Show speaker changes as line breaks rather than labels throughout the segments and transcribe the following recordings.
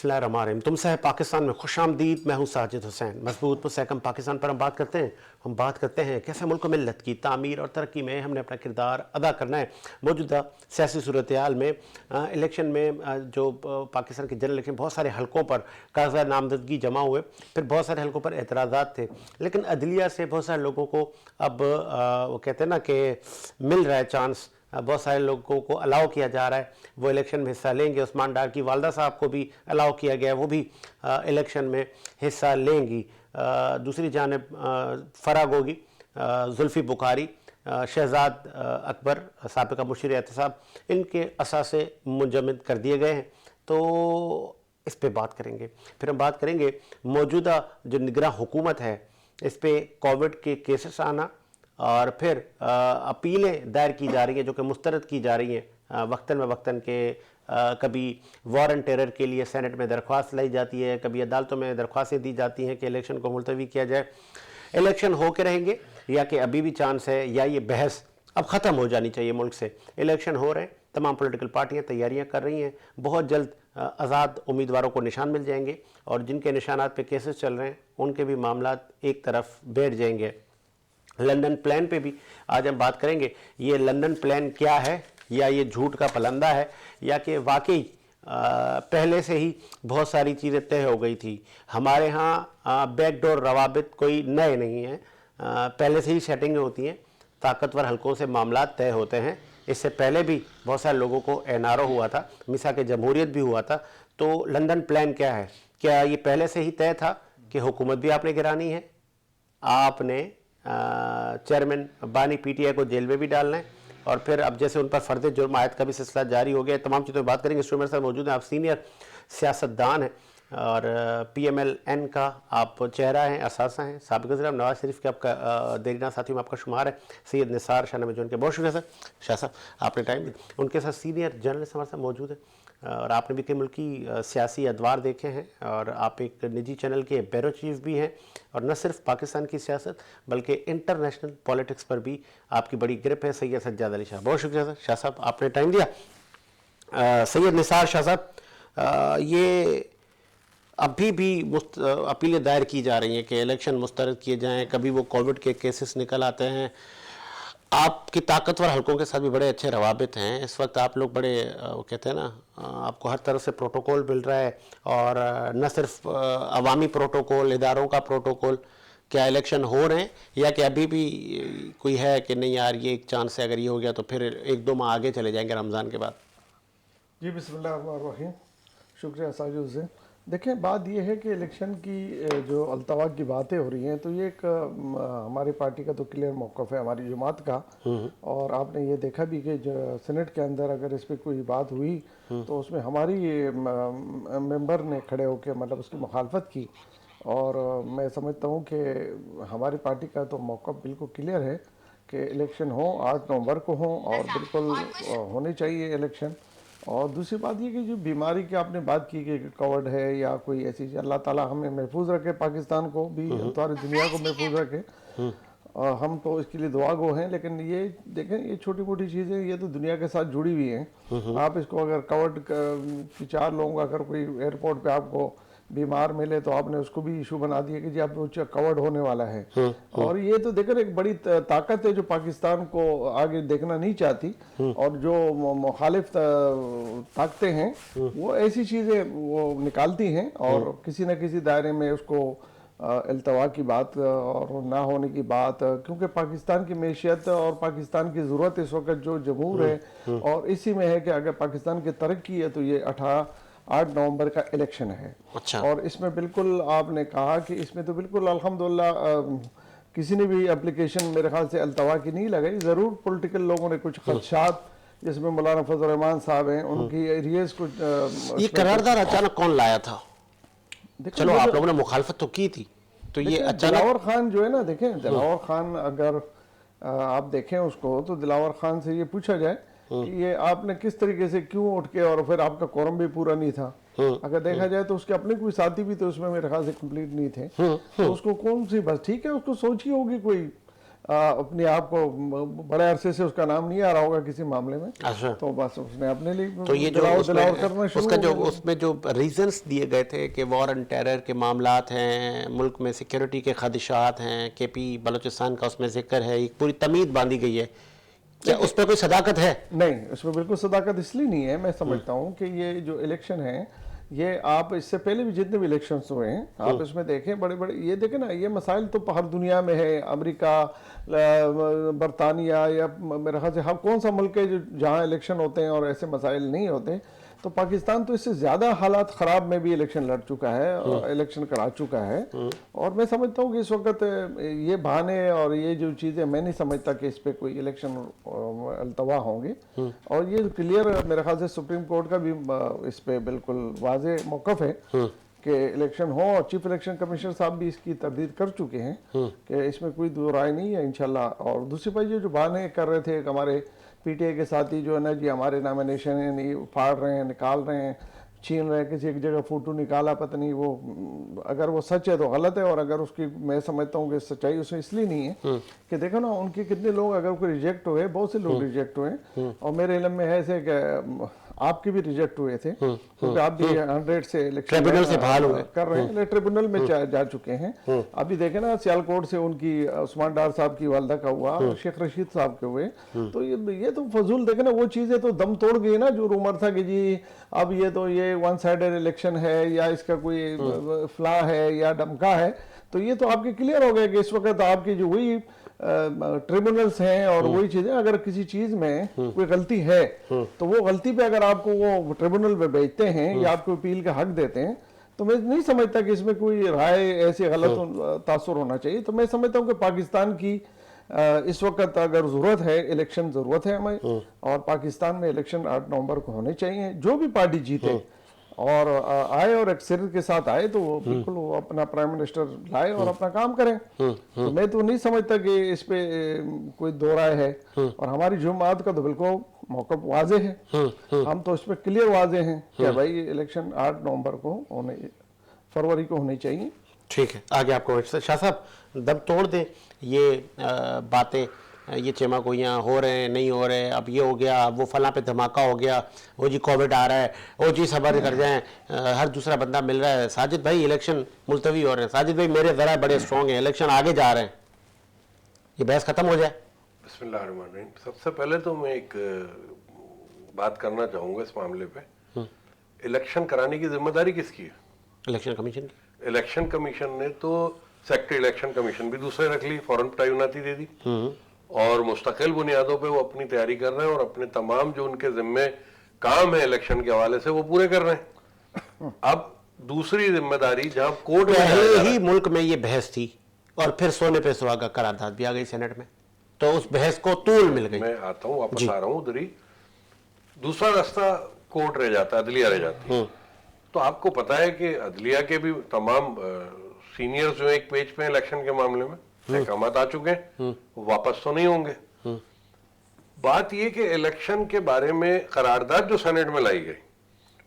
बिस्मिल्लाहिर्रहमानिर्रहीम। तुमसे है पाकिस्तान में खुश आमदीद। मैं हूँ साजिद हुसैन। मजबूत मुस्तहकम पाकिस्तान पर हम बात करते हैं कैसे मुल्क मिल्लत की तामीर और तरक्की में हमने अपना किरदार अदा करना है। मौजूदा सियासी सूरत हाल में इलेक्शन में जो पाकिस्तान के जनरल इलेक्शन बहुत सारे हलकों पर कागज़ात नामजदगी जमा हुए, फिर बहुत सारे हलकों पर एतराज़ात थे, लेकिन अदलिया से बहुत सारे लोगों को अब वो कहते हैं ना कि मिल रहा है चांस। बहुत सारे लोगों को अलाउ किया जा रहा है वो इलेक्शन में हिस्सा लेंगे। उस्मान डार की वालदा साहब को भी अलाउ किया गया है, वो भी इलेक्शन में हिस्सा लेंगी। दूसरी जानिब फ़राग होगी, जुल्फ़ी बुखारी, शहजाद अकबर साबिक़ा मुशीर एहतसाब, इनके असासे मुंजमद कर दिए गए हैं। तो इस पे बात करेंगे। फिर हम बात करेंगे मौजूदा जो निगरां हुकूमत है इस पे कोविड के केसेस आना, और फिर अपीलें दायर की जा रही हैं जो कि मुस्तरद की जा रही हैं वक्तन में वक्तन के। कभी वॉर एंड टेरर के लिए सेनेट में दरख्वास्त लाई जाती है, कभी अदालतों में दरख्वास्तें दी जाती हैं कि इलेक्शन को मुलतवी किया जाए। इलेक्शन हो के रहेंगे या कि अभी भी चांस है, या ये बहस अब ख़त्म हो जानी चाहिए मुल्क से। इलेक्शन हो रहे हैं, तमाम पॉलिटिकल पार्टियाँ तैयारियाँ कर रही हैं, बहुत जल्द आज़ाद उम्मीदवारों को निशान मिल जाएंगे, और जिनके निशानात पे केसेस चल रहे हैं उनके भी मामलात एक तरफ बैठ जाएंगे। लंदन प्लान पे भी आज हम बात करेंगे। ये लंदन प्लान क्या है, या ये झूठ का पलंदा है, या कि वाकई पहले से ही बहुत सारी चीज़ें तय हो गई थी। हमारे यहाँ बैकडोर रवाबित कोई नए नहीं हैं, पहले से ही सेटिंगें होती हैं, ताकतवर हलकों से मामला तय होते हैं। इससे पहले भी बहुत सारे लोगों को एनआरओ हुआ था, मिसा के जमहूरियत भी हुआ था। तो लंदन प्लान क्या है? क्या ये पहले से ही तय था कि हुकूमत भी आपने गिरानी है, आपने चेयरमैन बानी पीटीआई को जेल में भी डालना है, और फिर अब जैसे उन पर फर्द जुर्म आयत का भी सिलसिला जारी हो गया। तमाम चीज़ों पर बात करेंगे। स्टूडियो में सर मौजूद हैं, आप सीनियर सियासतदान हैं और PMLN का आप चेहरा हैं, असासा हैं। साबिक़ वज़ीर नवाज शरीफ के आपका देरीना साथियों में आपका शुमार है। सैयद निसार शाह में जो उनके बहुत शुक्रिया सर, शाह साहब आपने टाइम दिया। उनके साथ सीनियर जर्नलिस्ट हमारे साथ मौजूद है, और आपने भी कई मुल्की सियासी अदवार देखे हैं, और आप एक निजी चैनल के ब्यूरो चीफ भी हैं, और न सिर्फ पाकिस्तान की सियासत बल्कि इंटरनेशनल पॉलिटिक्स पर भी आपकी बड़ी ग्रिप है। सैयद सज्जाद अली शाह, बहुत शुक्रिया सर, शाह साहब आपने टाइम दिया। सैयद निसार शाह साहब, ये अभी भी अपीलें दायर की जा रही हैं कि इलेक्शन मुस्तरद किए जाएँ, कभी वो कोविड के केसेस निकल आते हैं। आपकी ताकतवर हलकों के साथ भी बड़े अच्छे रवाबित हैं। इस वक्त आप लोग बड़े वो कहते हैं ना, आपको हर तरफ से प्रोटोकॉल मिल रहा है, और न सिर्फ अवामी प्रोटोकॉल, इदारों का प्रोटोकॉल। क्या इलेक्शन हो रहे हैं, या कि अभी भी कोई है कि नहीं यार ये एक चांस है, अगर ये हो गया तो फिर 1-2 माह आगे चले जाएंगे रमज़ान के बाद?
जी बिस्मिल्लाहिर्रहमानिर्रहीम, शुक्रिया साजिद हुसैन। देखें, बात यह है कि इलेक्शन की जो अल्तवा की बातें हो रही हैं, तो ये एक हमारी पार्टी का तो क्लियर मौक़िफ़ है, हमारी जमात का। और आपने ये देखा भी कि जो सेनेट के अंदर अगर इस पर कोई बात हुई तो उसमें हमारी मेंबर ने खड़े होकर मतलब उसकी मुखालफत की। और मैं समझता हूँ कि हमारी पार्टी का तो मौक़िफ़ बिल्कुल क्लियर है कि इलेक्शन हो, 8 नवंबर को हो, और बिल्कुल होने चाहिए इलेक्शन। और दूसरी बात ये कि जो बीमारी की आपने बात की कि कोविड है या कोई ऐसी चीज़, अल्लाह ताला हमें महफूज रखे, पाकिस्तान को भी, सारी दुनिया को महफूज रखे, और हम तो इसके लिए दुआ गो हैं। लेकिन ये देखें, ये छोटी मोटी चीज़ें ये तो दुनिया के साथ जुड़ी हुई हैं। आप इसको अगर कोविड की 4 लोगों का अगर कोई एयरपोर्ट पे आपको बीमार मिले तो आपने उसको भी इशू बना दिया कि जी आप कवर्ड होने वाला है। और ये तो देखकर एक बड़ी ताकत है जो पाकिस्तान को आगे देखना नहीं चाहती, और जो मुखालिफ ताकतें हैं वो ऐसी चीज़ें वो निकालती हैं, और किसी न किसी दायरे में उसको अल्तवा की बात और ना होने की बात, क्योंकि पाकिस्तान की मैशियत और पाकिस्तान की ज़रूरत इस वक्त जो जमहूर है, और इसी में है कि अगर पाकिस्तान की तरक्की है तो ये 8 नवंबर का इलेक्शन है।
अच्छा।
और इसमें बिल्कुल आपने कहा कि इसमें तो बिल्कुल अल्हम्दुलिल्लाह किसी ने भी एप्लीकेशन मेरे ख्याल से अल्तवा की नहीं लगाई। ज़रूर पॉलिटिकल लोगों ने कुछ खदशात, जिसमें मौलाना फजल रहमान साहब हैं, उनकी एरियाज कुछ
ये करारदाद अचानक कौन लाया था? चलो आप लोगों ने मुखालफत तो की थी, तो ये अचानक
दिलावर खान जो है ना, देखें दिलावर खान, अगर आप देखें उसको तो दिलावर खान से ये पूछा जाए कि ये आपने किस तरीके से क्यों उठ के, और फिर आपका कोरम भी पूरा नहीं था, अगर देखा जाए तो उसके अपने कोई साथी भी तो उसमें मेरे ख्याल से कंप्लीट नहीं थे, तो उसको कौन सी बस ठीक है, उसको सोची होगी कोई अपने आप को बड़े अरसे से उसका नाम नहीं आ रहा होगा किसी मामले में,
अच्छा,
तो बस उसने अपने लिए
तो ये जो
दिलावर करना शुरू
उसका
हो
जो
गया।
उसमें जो रीजंस दिए गए थे कि वॉर एंड टेरर के मामलात हैं, मुल्क में सिक्योरिटी के खदशात हैं, केपी बलूचिस्तान का उसमें जिक्र है, एक पूरी तमीद बांधी गई है, क्या उस पर कोई सदाकत है?
नहीं, उसमें बिल्कुल सदाकत इसलिए नहीं है। मैं समझता हूँ कि ये जो इलेक्शन है, ये आप इससे पहले भी जितने भी इलेक्शंस हुए हैं, आप इसमें देखें, बड़े बड़े ये देखें ना, ये मसाइल तो हर दुनिया में है। अमेरिका, बरतानिया, या मेरे ख्याल से हम कौन सा मुल्क है जो जहाँ इलेक्शन होते हैं और ऐसे मसाइल नहीं होते। तो पाकिस्तान तो इससे ज़्यादा हालात ख़राब में भी इलेक्शन लड़ चुका है और इलेक्शन करा चुका है। और मैं समझता हूँ कि इस वक्त ये बहाने और ये जो चीज़ें, मैं नहीं समझता कि इस पर कोई इलेक्शन अल्तवा होंगे। और ये क्लियर मेरे ख्याल से सुप्रीम कोर्ट का भी इस पर बिल्कुल वाज़े मौक़िफ़ है कि इलेक्शन हो, और चीफ इलेक्शन कमिश्नर साहब भी इसकी तरदीद कर चुके हैं कि इसमें कोई दो राय नहीं है इंशाल्लाह। और दूसरी बात, ये जो बहाने कर रहे थे हमारे पीटीआई के साथी जो है ना जी, हमारे नॉमिनेशन है नहीं फाड़ रहे हैं, निकाल रहे हैं, छीन रहे हैं, किसी एक जगह फोटो निकाला, पता नहीं वो अगर वो सच है तो गलत है, और अगर उसकी मैं समझता हूँ कि सच्चाई उसमें इसलिए नहीं है कि देखो ना उनके कितने लोग अगर कोई रिजेक्ट हुए, बहुत से लोग रिजेक्ट हुए, और मेरे इल्म में है ऐसे कि आपके भी रिजेक्ट हुए थे, क्योंकि आप भी 100 से इलेक्शन
ट्रिब्यूनल से बहाल हुए
कर रहे हैं, ट्रिब्यूनल में जा चुके हैं। अभी देखे ना सियालकोट से उनकी उस्मान डार साहब की वालदा का हुआ, शेख रशीद साहब के हुए। तो ये तो फजूल, देखे ना वो चीजें तो दम तोड़ गई ना, जो रूमर था कि जी अब ये तो ये वन साइडेड इलेक्शन है या इसका कोई फ्ला है या डमका है। तो ये तो आपके क्लियर हो गया कि इस वक्त आपकी जो हुई ट्रिब्यूनल्स हैं और वही चीजें, अगर किसी चीज में कोई गलती है तो वो गलती पे अगर आपको वो ट्रिब्यूनल पे भेजते हैं या आपको अपील का हक देते हैं, तो मैं नहीं समझता कि इसमें कोई राय ऐसी गलत तासुर होना चाहिए। तो मैं समझता हूँ कि पाकिस्तान की इस वक्त अगर जरूरत है, इलेक्शन जरूरत है हमें, और पाकिस्तान में इलेक्शन 8 नवंबर को होने चाहिए। जो भी पार्टी जीते और आए और एक्सरीत के साथ आए, तो वो बिल्कुल वो अपना प्राइम मिनिस्टर लाए और अपना काम करें। तो मैं तो नहीं समझता कि इस पे कोई दो राय है। और हमारी जमात का तो बिल्कुल मौक़िफ़ वाज़े है, हम तो इस पे क्लियर वाज़े हैं कि भाई इलेक्शन 8 नवंबर को फरवरी को होनी चाहिए।
ठीक है, आगे आपको शाह साहब दम तोड़ दें ये बातें, ये चमाकोइयाँ हो रहे हैं, नहीं हो रहे, अब ये हो गया, अब वो फलां पे धमाका हो गया, वो जी कोविड आ रहा है, वो जी सब्र कर जाएं, हर दूसरा बंदा मिल रहा है। साजिद भाई इलेक्शन मुलतवी हो रहे हैं, साजिद भाई मेरे ज़रा बड़े स्ट्रॉन्ग हैं, इलेक्शन आगे जा रहे हैं, ये बहस ख़त्म हो जाए।
बिस्मिल्लाहिर्रहमानिर्रहीम। सबसे पहले तो मैं एक बात करना चाहूँगा इस मामले पे, इलेक्शन कराने की जिम्मेदारी किसकी है?
इलेक्शन कमीशन की।
इलेक्शन कमीशन ने तो सेक्टर इलेक्शन कमीशन भी दूसरे रख ली, फौरन तयनाती दे दी, और मुस्तकिल बुनियादों पे वो अपनी तैयारी कर रहे हैं और अपने तमाम जो उनके जिम्मे काम है इलेक्शन के हवाले से वो पूरे कर रहे हैं। अब दूसरी जिम्मेदारी जहां कोर्ट में
पहले ही मुल्क में ये बहस थी और फिर सोने पे सुहागा करारदाद भी आ गई सेनेट में, तो उस बहस को तूल मिल गई।
मैं आता हूँ, वापस आ रहा हूँ उधर ही। दूसरा रास्ता कोर्ट रह जाता है, अदलिया रह जाती है। तो आपको पता है कि अदलिया के भी तमाम सीनियर्स जो एक पेज पे इलेक्शन के मामले में अहकामात आ चुके हैं, वो वापस तो नहीं होंगे। बात ये कि इलेक्शन के बारे में करारदाद जो सेनेट में लाई गई,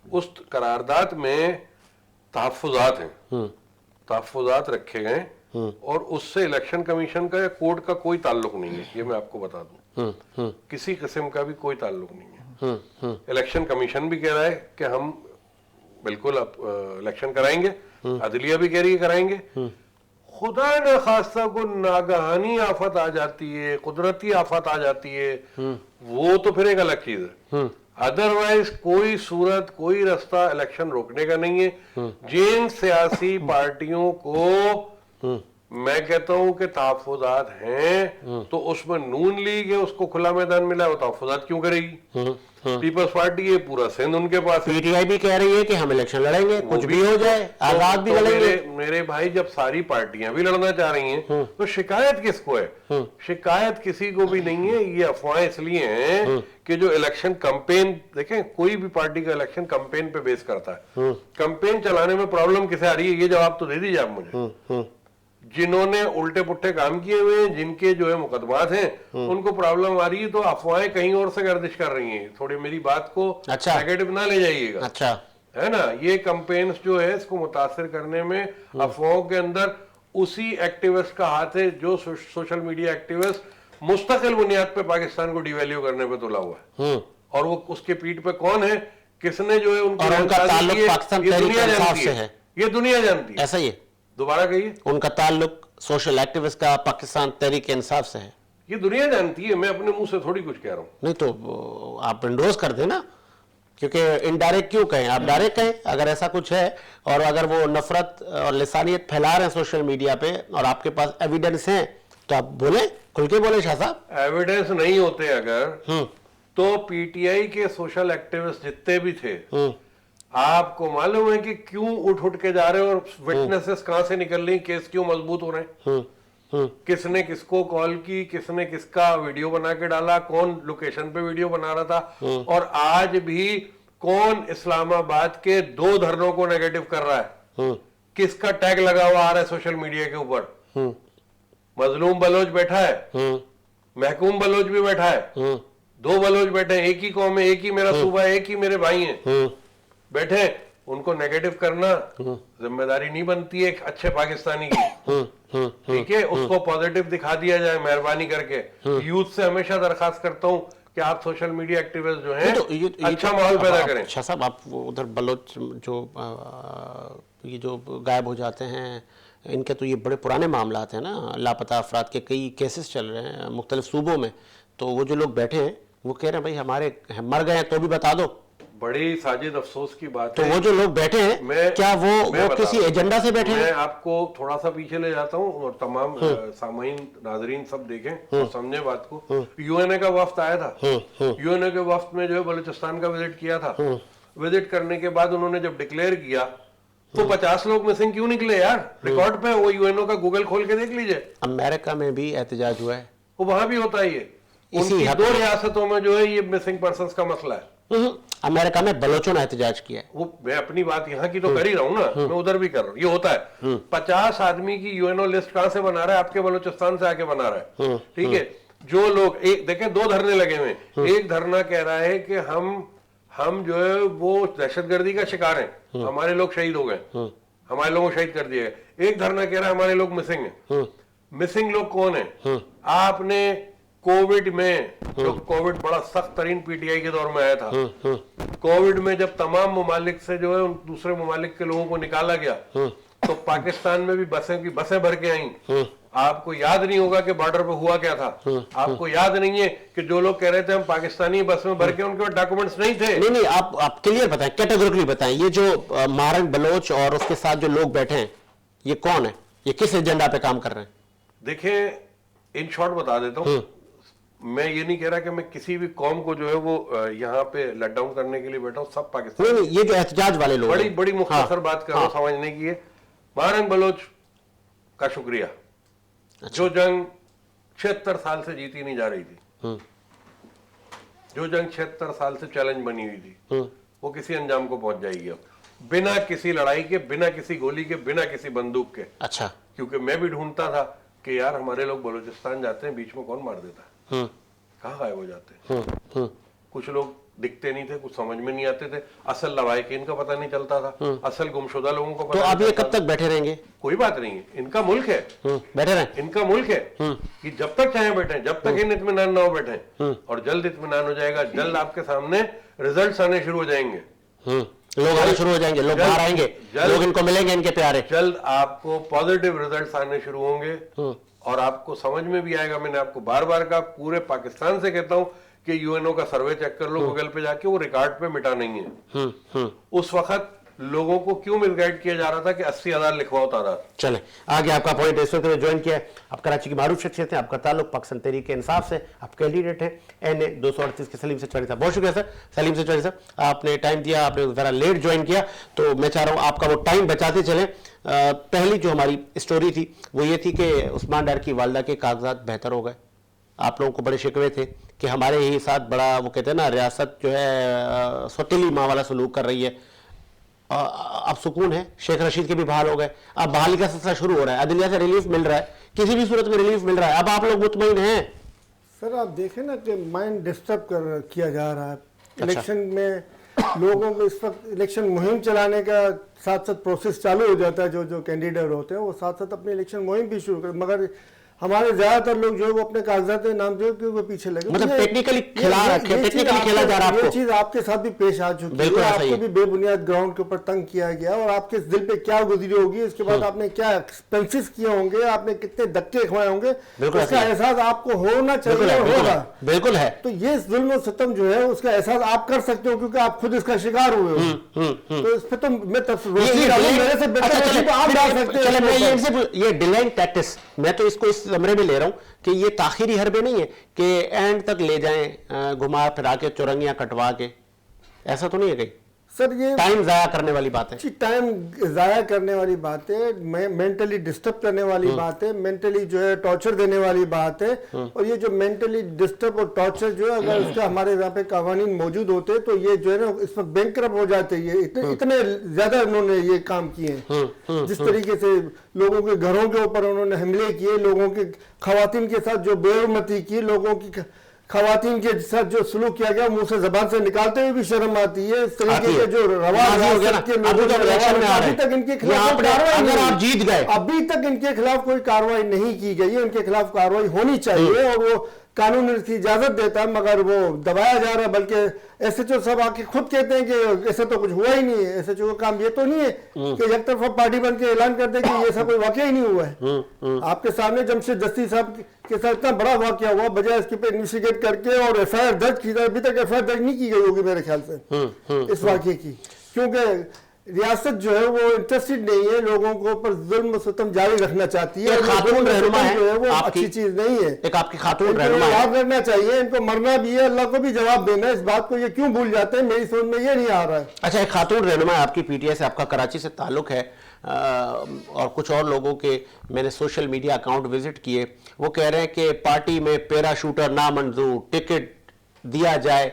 उस करारदाद में तहफ्फुज़ात हैं, तहफ्फुज़ात रखे गए, और उससे इलेक्शन कमीशन का या कोर्ट का कोई ताल्लुक नहीं है, ये मैं आपको बता दूं। किसी किस्म का भी कोई ताल्लुक नहीं है। इलेक्शन कमीशन भी कह रहा है कि हम बिल्कुल इलेक्शन कराएंगे, अदलिया भी कह रही है कराएंगे। खुदा न खास्ता को नागहानी आफत आ जाती है, कुदरती आफत आ जाती है, वो तो फिर एक अलग चीज है। अदरवाइज कोई सूरत, कोई रास्ता इलेक्शन रोकने का नहीं है। जिन सियासी पार्टियों को मैं कहता हूं कि तहफ्फुज़ात हैं, तो उसमें नून लीग है, उसको खुला मैदान मिला, वो तहफ्फुज़ात क्यों करेगी? पीपल्स पार्टी है, पूरा सिंध उनके पास है।
पीटीआई भी कह रही है कि हम इलेक्शन लड़ेंगे, कुछ भी हो जाए, आजाद भी लड़ेंगे।
मेरे भाई, जब सारी पार्टियां भी लड़ना चाह रही हैं, तो शिकायत किसको है? शिकायत किसी को भी नहीं है। ये अफवाहें इसलिए हैं कि जो इलेक्शन कैंपेन, देखें कोई भी पार्टी का इलेक्शन कैंपेन पे बेस करता है। कैंपेन चलाने में प्रॉब्लम किसे आ रही है, ये जवाब तो दे दीजिए आप मुझे। जिन्होंने उल्टे पुट्टे काम किए हुए हैं, जिनके जो है मुकदमात हैं, उनको प्रॉब्लम आ रही है, तो अफवाहें कहीं और से गर्दिश कर रही हैं। थोड़ी मेरी बात को नेगेटिव ना ले जाइएगा,
अच्छा
है ना। ये कैंपेन्स जो है इसको मुतासिर करने में अफवाहों के अंदर उसी एक्टिविस्ट का हाथ है जो सोशल मीडिया एक्टिविस्ट मुस्तकिल बुनियाद पे पाकिस्तान को डिवैल्यू करने पे तुला हुआ है, और वो उसके पीठ पे कौन है, किसने जो है उनकी
और उनका ताल्लुक
ये
पाकिस्तान
दुनिया
तहरीक इंसाफ
जानती
से
है,
है।
ये दुनिया जानती है।
ऐसा ही है,
दोबारा कहिए।
उनका ताल्लुक सोशल एक्टिविस्ट का पाकिस्तान तहरीक इंसाफ से है।
ये दुनिया जानती है, मैं अपने मुंह से थोड़ी कुछ कह रहा हूँ।
नहीं तो आप इंडोर्स कर देना, क्योंकि इनडायरेक्ट क्यों कहें, आप डायरेक्ट कहें अगर ऐसा कुछ है, और अगर वो नफरत और लिसानियत फैला रहे हैं सोशल मीडिया पे और आपके पास एविडेंस है तो आप बोले, खुल के बोले शाह साहब।
एविडेंस नहीं होते अगर तो पीटीआई के सोशल एक्टिविस्ट जितने भी थे, आपको मालूम है कि क्यों उठ के जा रहे हैं और विटनेसेस कहां से निकल रही, केस क्यों मजबूत हो रहे हैं, किसने किसको कॉल की, किसने किसका वीडियो बना के डाला, कौन लोकेशन पे वीडियो बना रहा था, और आज भी कौन इस्लामाबाद के 2 धरनों को नेगेटिव कर रहा है, किसका टैग लगा हुआ आ रहा है सोशल मीडिया के ऊपर। मजलूम बलोच बैठा है, महकूम बलोच भी बैठा है, 2 बलोच बैठे हैं, एक ही कौम है, एक ही मेरा सूबा है, एक ही मेरे भाई हैं, बैठे, उनको नेगेटिव करना जिम्मेदारी नहीं बनती है एक अच्छे पाकिस्तानी की। ठीक है, उसको पॉजिटिव दिखा दिया जाए मेहरबानी करके। यूथ से हमेशा दरखास्त करता हूँ कि आप सोशल मीडिया एक्टिविस्ट जो हैं अच्छा माहौल पैदा करें।
अच्छा साहब, आप उधर बलोच जो ये जो गायब हो जाते हैं, इनके तो ये बड़े पुराने मामलात हैं ना, लापता अफराद के कई केसेस चल रहे हैं मुख्तलिफ सूबों में, तो वो जो लोग बैठे हैं वो कह रहे हैं भाई हमारे मर गए हैं तो भी बता दो।
बड़ी साजिद अफसोस की बात
तो
है।
वो जो लोग बैठे हैं क्या वो किसी एजेंडा से बैठे हैं?
मैं आपको थोड़ा सा पीछे ले जाता हूँ और तमाम सामाइन नाजरीन सब देखें और समझे बात को। यूएनए का वफ्द आया था, यूएनए के वफ्द में जो है बलूचिस्तान का विजिट किया था। विजिट करने के बाद उन्होंने जब डिक्लेयर किया तो 50 लोग मिसिंग क्यों निकले यार, रिकॉर्ड पे वो यूएनओ का गूगल खोल के देख लीजिए।
अमेरिका में भी एहतजाज हुआ है,
वो वहां भी होता है ये, उनकी 2 रियासतों में जो है ये मिसिंग पर्संस का मसला है।
अमेरिका में बलोचों ने एहतजाज किया है।
वो मैं अपनी बात यहाँ की तो कर ही रहा हूँ ना, मैं उधर भी कर रहा हूँ, ये होता है। 50 आदमी की यूएनओ लिस्ट कहां से बना रहा है, आपके बलूचिस्तान से आके बना रहा है। ठीक है, जो लोग एक देखें 2 धरने लगे हुए, एक धरना कह रहा है कि हम जो है वो दहशतगर्दी का शिकार हैं, हमारे लोग शहीद हो गए, हमारे लोगों को शहीद कर दिया गया। एक धरना कह रहा है हमारे लोग मिसिंग है। मिसिंग लोग कौन है? आपने कोविड में, जो कोविड बड़ा सख्त तरीन पीटीआई के दौर में आया था, कोविड में जब तमाम ममालिक से जो है उन दूसरे ममालिक के लोगों को निकाला गया तो पाकिस्तान में भी बसें भर के आई। आपको याद नहीं होगा कि बॉर्डर पे हुआ क्या था, आपको याद नहीं है कि जो लोग कह रहे थे हम पाकिस्तानी बस में भर के, उनके पास डॉक्यूमेंट्स नहीं थे।
नहीं आप क्लियर बताएं, कैटेगोरिकली बताएं, ये जो मारन बलोच और उसके साथ जो लोग बैठे हैं ये कौन है, ये किस एजेंडा पे काम कर रहे हैं?
देखिए इन शॉर्ट बता देता हूँ, मैं ये नहीं कह रहा कि मैं किसी भी कौम को जो है वो यहाँ पे लट डाउन करने के लिए बैठा हूँ, सब पाकिस्तान।
नहीं, ये जो एहतजाज वाले लोग
बड़ी मुख्तसर बात कर रहा हूँ समझने की है। मारन बलोच का शुक्रिया, जो जंग 76 साल से जीती नहीं जा रही थी, जो जंग 76 साल से चैलेंज बनी हुई थी, वो किसी अंजाम को पहुंच जाएगी अब, बिना किसी लड़ाई के, बिना किसी गोली के, बिना किसी बंदूक के।
अच्छा,
क्योंकि मैं भी ढूंढता था कि यार हमारे लोग बलूचिस्तान जाते हैं, बीच में कौन मार देता है, कहाँ गायब हो जाते हैं। कुछ लोग दिखते नहीं थे, कुछ समझ में नहीं आते थे, असल लवाहिकीन का पता नहीं चलता था, असल गुमशुदा लोगों को पता
तो अब
नहीं
ये
चलता
कब तक बैठे रहेंगे?
कोई बात नहीं है, इनका मुल्क है,
बैठे रहें,
इनका मुल्क है कि जब तक चाहे बैठे, जब तक इन इत्मीनान ना हो बैठे, और जल्द इत्मीनान हो जाएगा, जल्द आपके सामने रिजल्ट्स आने शुरू हो जाएंगे,
लोग आने शुरू हो जाएंगे, लोग बाहर आएंगे, लोग इनको मिलेंगे, इनके प्यारे,
जल्द आपको पॉजिटिव रिजल्ट्स आने शुरू होंगे और आपको समझ में भी आएगा। मैंने आपको बार बार कहा, पूरे पाकिस्तान से कहता हूं कि यूएनओ का सर्वे चेक कर लो गूगल पे जाके, वो रिकॉर्ड पे मिटा नहीं है। उस वक्त लोगों को क्यों मिसगाइड किया जा रहा था कि 80,000 लिखवाओ तादाद।
चले आगे, आपका पॉइंट इस वक्त ज्वाइन किया है, आप कराची की मारूफ शख्सियत है, आपका ताल्लुक पाकिस्तान तहरीक इंसाफ से, आप कैंडिडेट हैं NA 238 के सलीम सचवानी साहब। बहुत शुक्रिया सर, सलीम सचवानी साहब, आपने टाइम दिया, आपने ज़रा लेट ज्वाइन किया, तो मैं चाह रहा हूँ आपका वो टाइम बचाते चलें। पहली जो हमारी स्टोरी थी वो ये थी कि उस्मान डार की वालदा के कागजात बेहतर हो गए। आप लोगों को बड़े शिकवे थे कि हमारे ही साथ बड़ा, वो कहते हैं ना, रियासत जो है सौतीली माँ वाला सलूक कर रही है। अब सुकून है, शेख रशीद के भी बहाल हो गए, अब बहाली का सिलसिला शुरू हो रहा है, अदलिया से रिलीफ मिल रहा है, किसी भी सूरत में रिलीफ मिल रहा है, अब आप लोग मुतमईन हैं?
सर आप देखें ना कि माइंड डिस्टर्ब किया जा रहा है। इलेक्शन में لوگوں کو اس وقت الیکشن مہم چلانے کا ساتھ ساتھ پروسیس چالو ہو جاتا ہے، جو کینڈیڈیٹ ہوتے ہیں وہ ساتھ ساتھ اپنی الیکشن مہم بھی شروع کرتے، مگر ہمارے زیادہ تر لوگ جو ہے وہ اپنے کاغذات نامزد کے پیچھے لگے،
مطلب ٹیکنیکلی کھیلا جا رہا ہے آپ
یہ
کو.
چیز آپ کے ساتھ بھی پیش آ چکی ہے، آپ کو بھی بے بنیاد گراؤنڈ کے اوپر تنگ کیا گیا، اور آپ کے دل پہ کیا گزری ہوگی، اس کے بعد آپ نے کیا ایکسپینسز کیے ہوں گے، آپ نے کتنے دھکے کھوائے ہوں گے، اس کا احساس آپ کو ہونا چاہیے اور ہوگا.
بالکل ہے.
تو یہ ظلم و ستم جو ہے اس کا احساس آپ کر سکتے ہو کیونکہ آپ خود اس کا شکار ہوئے ہو. تو اس پہ تو میں روشنی ڈالوں، میرے سے بہتر روشنی تو آپ ڈال سکتے ہیں.
یہ ڈیلائنگ ٹیکٹس، میں تو اس کو اس زمرے میں لے رہا ہوں کہ یہ تاخیری حربے نہیں ہے کہ اینڈ تک لے جائیں گھما پھرا کے چورنگیاں کٹوا کے، ایسا تو نہیں ہے کہیں؟
سر یہ
ٹائم ضائع کرنے والی بات ہے.
ٹائم ضائع کرنے والی بات ہے، مینٹلی ڈسٹرب کرنے والی بات ہے، مینٹلی جو ہے ٹارچر دینے والی بات ہے. اور یہ جو مینٹلی ڈسٹرب اور ٹارچر جو ہے اگر اس کا ہمارے یہاں پہ قوانین موجود ہوتے تو یہ جو ہے نا اس وقت بینکرپٹ ہو جاتے. یہ اتنے زیادہ انہوں نے یہ کام کیے ہیں، جس طریقے سے لوگوں کے گھروں کے اوپر انہوں نے حملے کیے، لوگوں کے خواتین کے ساتھ جو بے حرمتی کی، لوگوں کی خواتین کے ساتھ جو سلوک کیا گیا، منہ سے زبان سے نکالتے ہوئے بھی شرم آتی ہے. اس طریقے کے جو رواج ابھی تک ان کے خلاف ابھی تک ان کے خلاف کوئی کارروائی نہیں کی گئی ہے. ان کے خلاف کارروائی ہونی چاہیے اور وہ قانون اس کی اجازت دیتا ہے، مگر وہ دبایا جا رہا ہے. بلکہ ایس ایچ او صاحب آ کے خود کہتے ہیں کہ ایسا تو کچھ ہوا ہی نہیں ہے. ایس ایچ او کا کام یہ تو نہیں ہے کہ ایک طرفہ پارٹی بن کے اعلان کر دے کہ ایسا کوئی واقعہ ہی نہیں ہوا ہے. آپ کے سامنے جمشید دستی صاحب کے ساتھ اتنا بڑا واقعہ ہوا، بجائے اس کے پہ انویسٹیگیٹ کر کے اور ایف آئی آر درج کی جائے، ابھی تک ایف آئی آر درج نہیں کی گئی ہوگی میرے خیال سے اس واقعے کی، کیونکہ ریاست جو ہے وہ انٹرسٹڈ نہیں ہے، لوگوں کو اوپر ظلم و ستم جاری رکھنا چاہتی ہے.
خاتون رہنما ہے
جو ہے وہ اچھی چیز نہیں ہے.
ایک آپ کی خاتون رہنما ہے،
یاد رکھنا چاہیے، ان کو مرنا بھی ہے، اللہ کو بھی جواب دینا ہے. اس بات کو یہ کیوں بھول جاتے ہیں، میری سمجھ میں یہ نہیں آ رہا ہے.
اچھا ایک خاتون رہنما ہے آپ کی پی ٹی آئی سے، آپ کا کراچی سے تعلق ہے، اور کچھ اور لوگوں کے میں نے سوشل میڈیا اکاؤنٹ وزٹ کیے، وہ کہہ رہے ہیں کہ پارٹی میں پیرا شوٹر نامنظور، ٹکٹ دیا جائے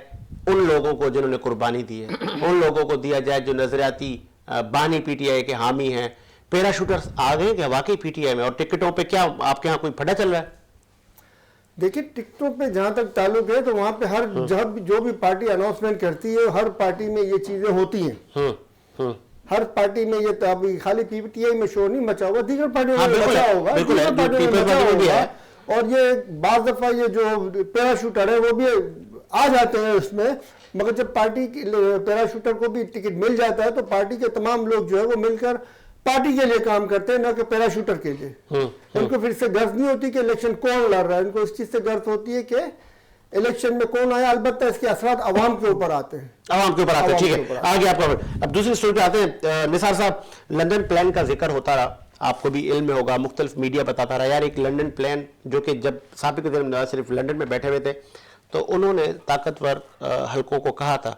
ان لوگوں کو جنہوں نے قربانی دی ہے، ان لوگوں کو دیا جائے جو نظریاتی بانی پی ٹی آئی کے حامی ہیں. پیرا شوٹرز آ گئے کہ واقعی پی ٹی آئی میں، اور ٹکٹوں پہ کیا آپ کے ہاں کوئی پھڈا چل رہا ہے؟
دیکھیں ٹکٹوں پہ جہاں تک تعلق ہے تو وہاں پہ ہر جب جو بھی پارٹی اناؤنسمنٹ کرتی ہے، ہر پارٹی میں یہ چیزیں ہوتی ہیں. ہر پارٹی میں یہ خالی پی ٹی آئی میں شور نہیں مچا ہوگا، دیگر پارٹیوں میں مچا ہوگا، دیگر پارٹیوں میں مچا ہوگا. اور یہ بعض دفعہ یہ جو پیراشوٹر ہے وہ بھی آ جاتے ہیں اس میں، مگر جب پارٹی پیراشوٹر کو بھی ٹکٹ مل جاتا ہے تو پارٹی کے تمام لوگ جو ہے وہ مل کر پارٹی کے لیے کام کرتے ہیں، نہ کہ پیراشوٹر کے لیے. ان کو پھر سے غرض نہیں ہوتی کہ الیکشن کون لڑ رہا ہے، ان کو اس چیز سے غرض ہوتی ہے کہ الیکشن میں کون آیا. البتہ اس کے اثرات عوام کے اوپر آتے ہیں،
عوام کے اوپر آتے ہیں. ٹھیک ہے، آگے آپ کا اب دوسری اسٹوری پہ آتے ہیں. نثار صاحب، لندن پلان کا ذکر ہوتا رہا، آپ کو بھی علم میں ہوگا، مختلف میڈیا بتاتا رہا یار ایک لندن پلان، جو کہ جب سابق وزیر نواز صرف لندن میں بیٹھے ہوئے تھے تو انہوں نے طاقتور حلقوں کو کہا تھا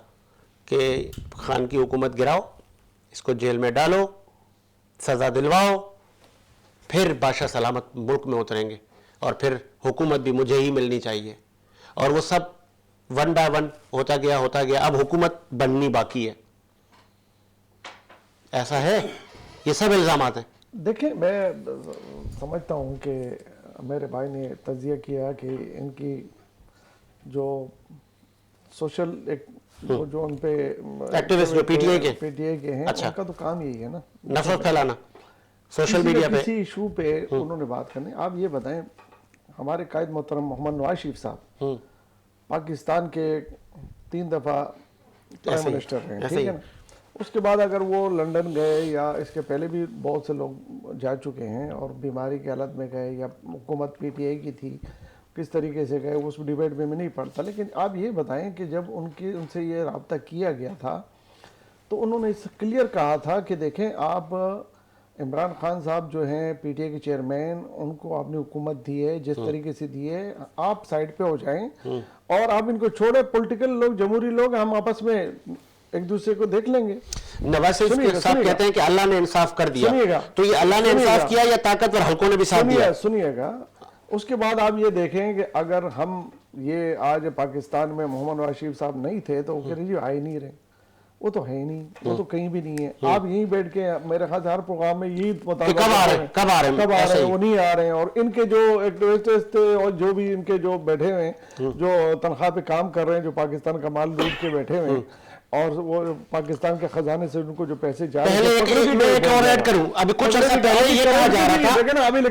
کہ خان کی حکومت گراؤ، اس کو جیل میں ڈالو، سزا دلواؤ، پھر بادشاہ سلامت ملک میں اتریں گے، اور پھر حکومت بھی مجھے ہی ملنی چاہیے. اور وہ سب ون بائی ون ہوتا گیا. اب حکومت بننی باقی ہے. ایسا ہے؟ یہ سب الزامات ہیں.
دیکھیں میں سمجھتا ہوں کہ میرے بھائی نے تجزیہ کیا کہ ان کی جو سوشل جو ان پہ
ایکٹیوسٹ جو پی ٹی
آئی کے ہیں، ان کا تو کام یہی ہے نا،
نفرت پھیلانا سوشل میڈیا پہ،
کسی ایشو پہ انہوں نے بات کرنی. آپ یہ بتائیں، ہمارے قائد محترم محمد نواز شریف صاحب پاکستان کے 3 دفعہ پرائم منسٹر ہیں، ٹھیک ہے نا. اس کے بعد اگر وہ لندن گئے یا اس کے پہلے بھی بہت سے لوگ جا چکے ہیں اور بیماری کی حالت میں گئے یا حکومت پی ٹی آئی کی تھی، کس طریقے سے گئے اس ڈیبیٹ میں نہیں پڑتا. لیکن آپ یہ بتائیں کہ جب ان سے یہ رابطہ کیا گیا تھا تو انہوں نے اس کلیئر کہا تھا کہ دیکھیں آپ عمران خان صاحب جو ہیں پی ٹی آئی کے چیئرمین، ان کو آپ نے حکومت دی ہے جس طریقے سے دی ہے، آپ سائڈ پہ ہو جائیں اور آپ ان کو چھوڑے. پولیٹیکل لوگ، جمہوری لوگ، ہم آپس میں ایک دوسرے کو دیکھ لیں گے.
نواز شریف صاحب کہتے ہیں کہ اللہ نے انصاف کر دیا، تو یہ اللہ نے انصاف کیا یا طاقتور حلقوں نے بھی ساتھ دیا؟
سنیے گا، اس کے بعد آپ یہ دیکھیں کہ اگر ہم یہ آج پاکستان میں محمد نواز شریف صاحب نہیں تھے تو وہ کہہ رہے جی آئے نہیں رہے. وہ تو ہے ہی نہیں, وہ تو کہیں بھی نہیں ہے. آپ یہیں بیٹھ کے میرے خیال سے ہر پروگرام میں یہی
کب آ رہے ہیں
وہ نہیں آ رہے ہیں. اور ان کے جو ایکٹیوسٹ اور جو بھی ان کے جو بیٹھے ہوئے ہیں جو تنخواہ پہ کام کر رہے ہیں, جو پاکستان کا مال لوٹ کے بیٹھے ہوئے ہیں اور وہ پاکستان کے خزانے سے ان کو جو پیسے جا رہے ہیں.
پہلے ایک اور ایڈ کروں, ابھی کچھ عرصہ پہلے یہ کہا جا رہا تھا,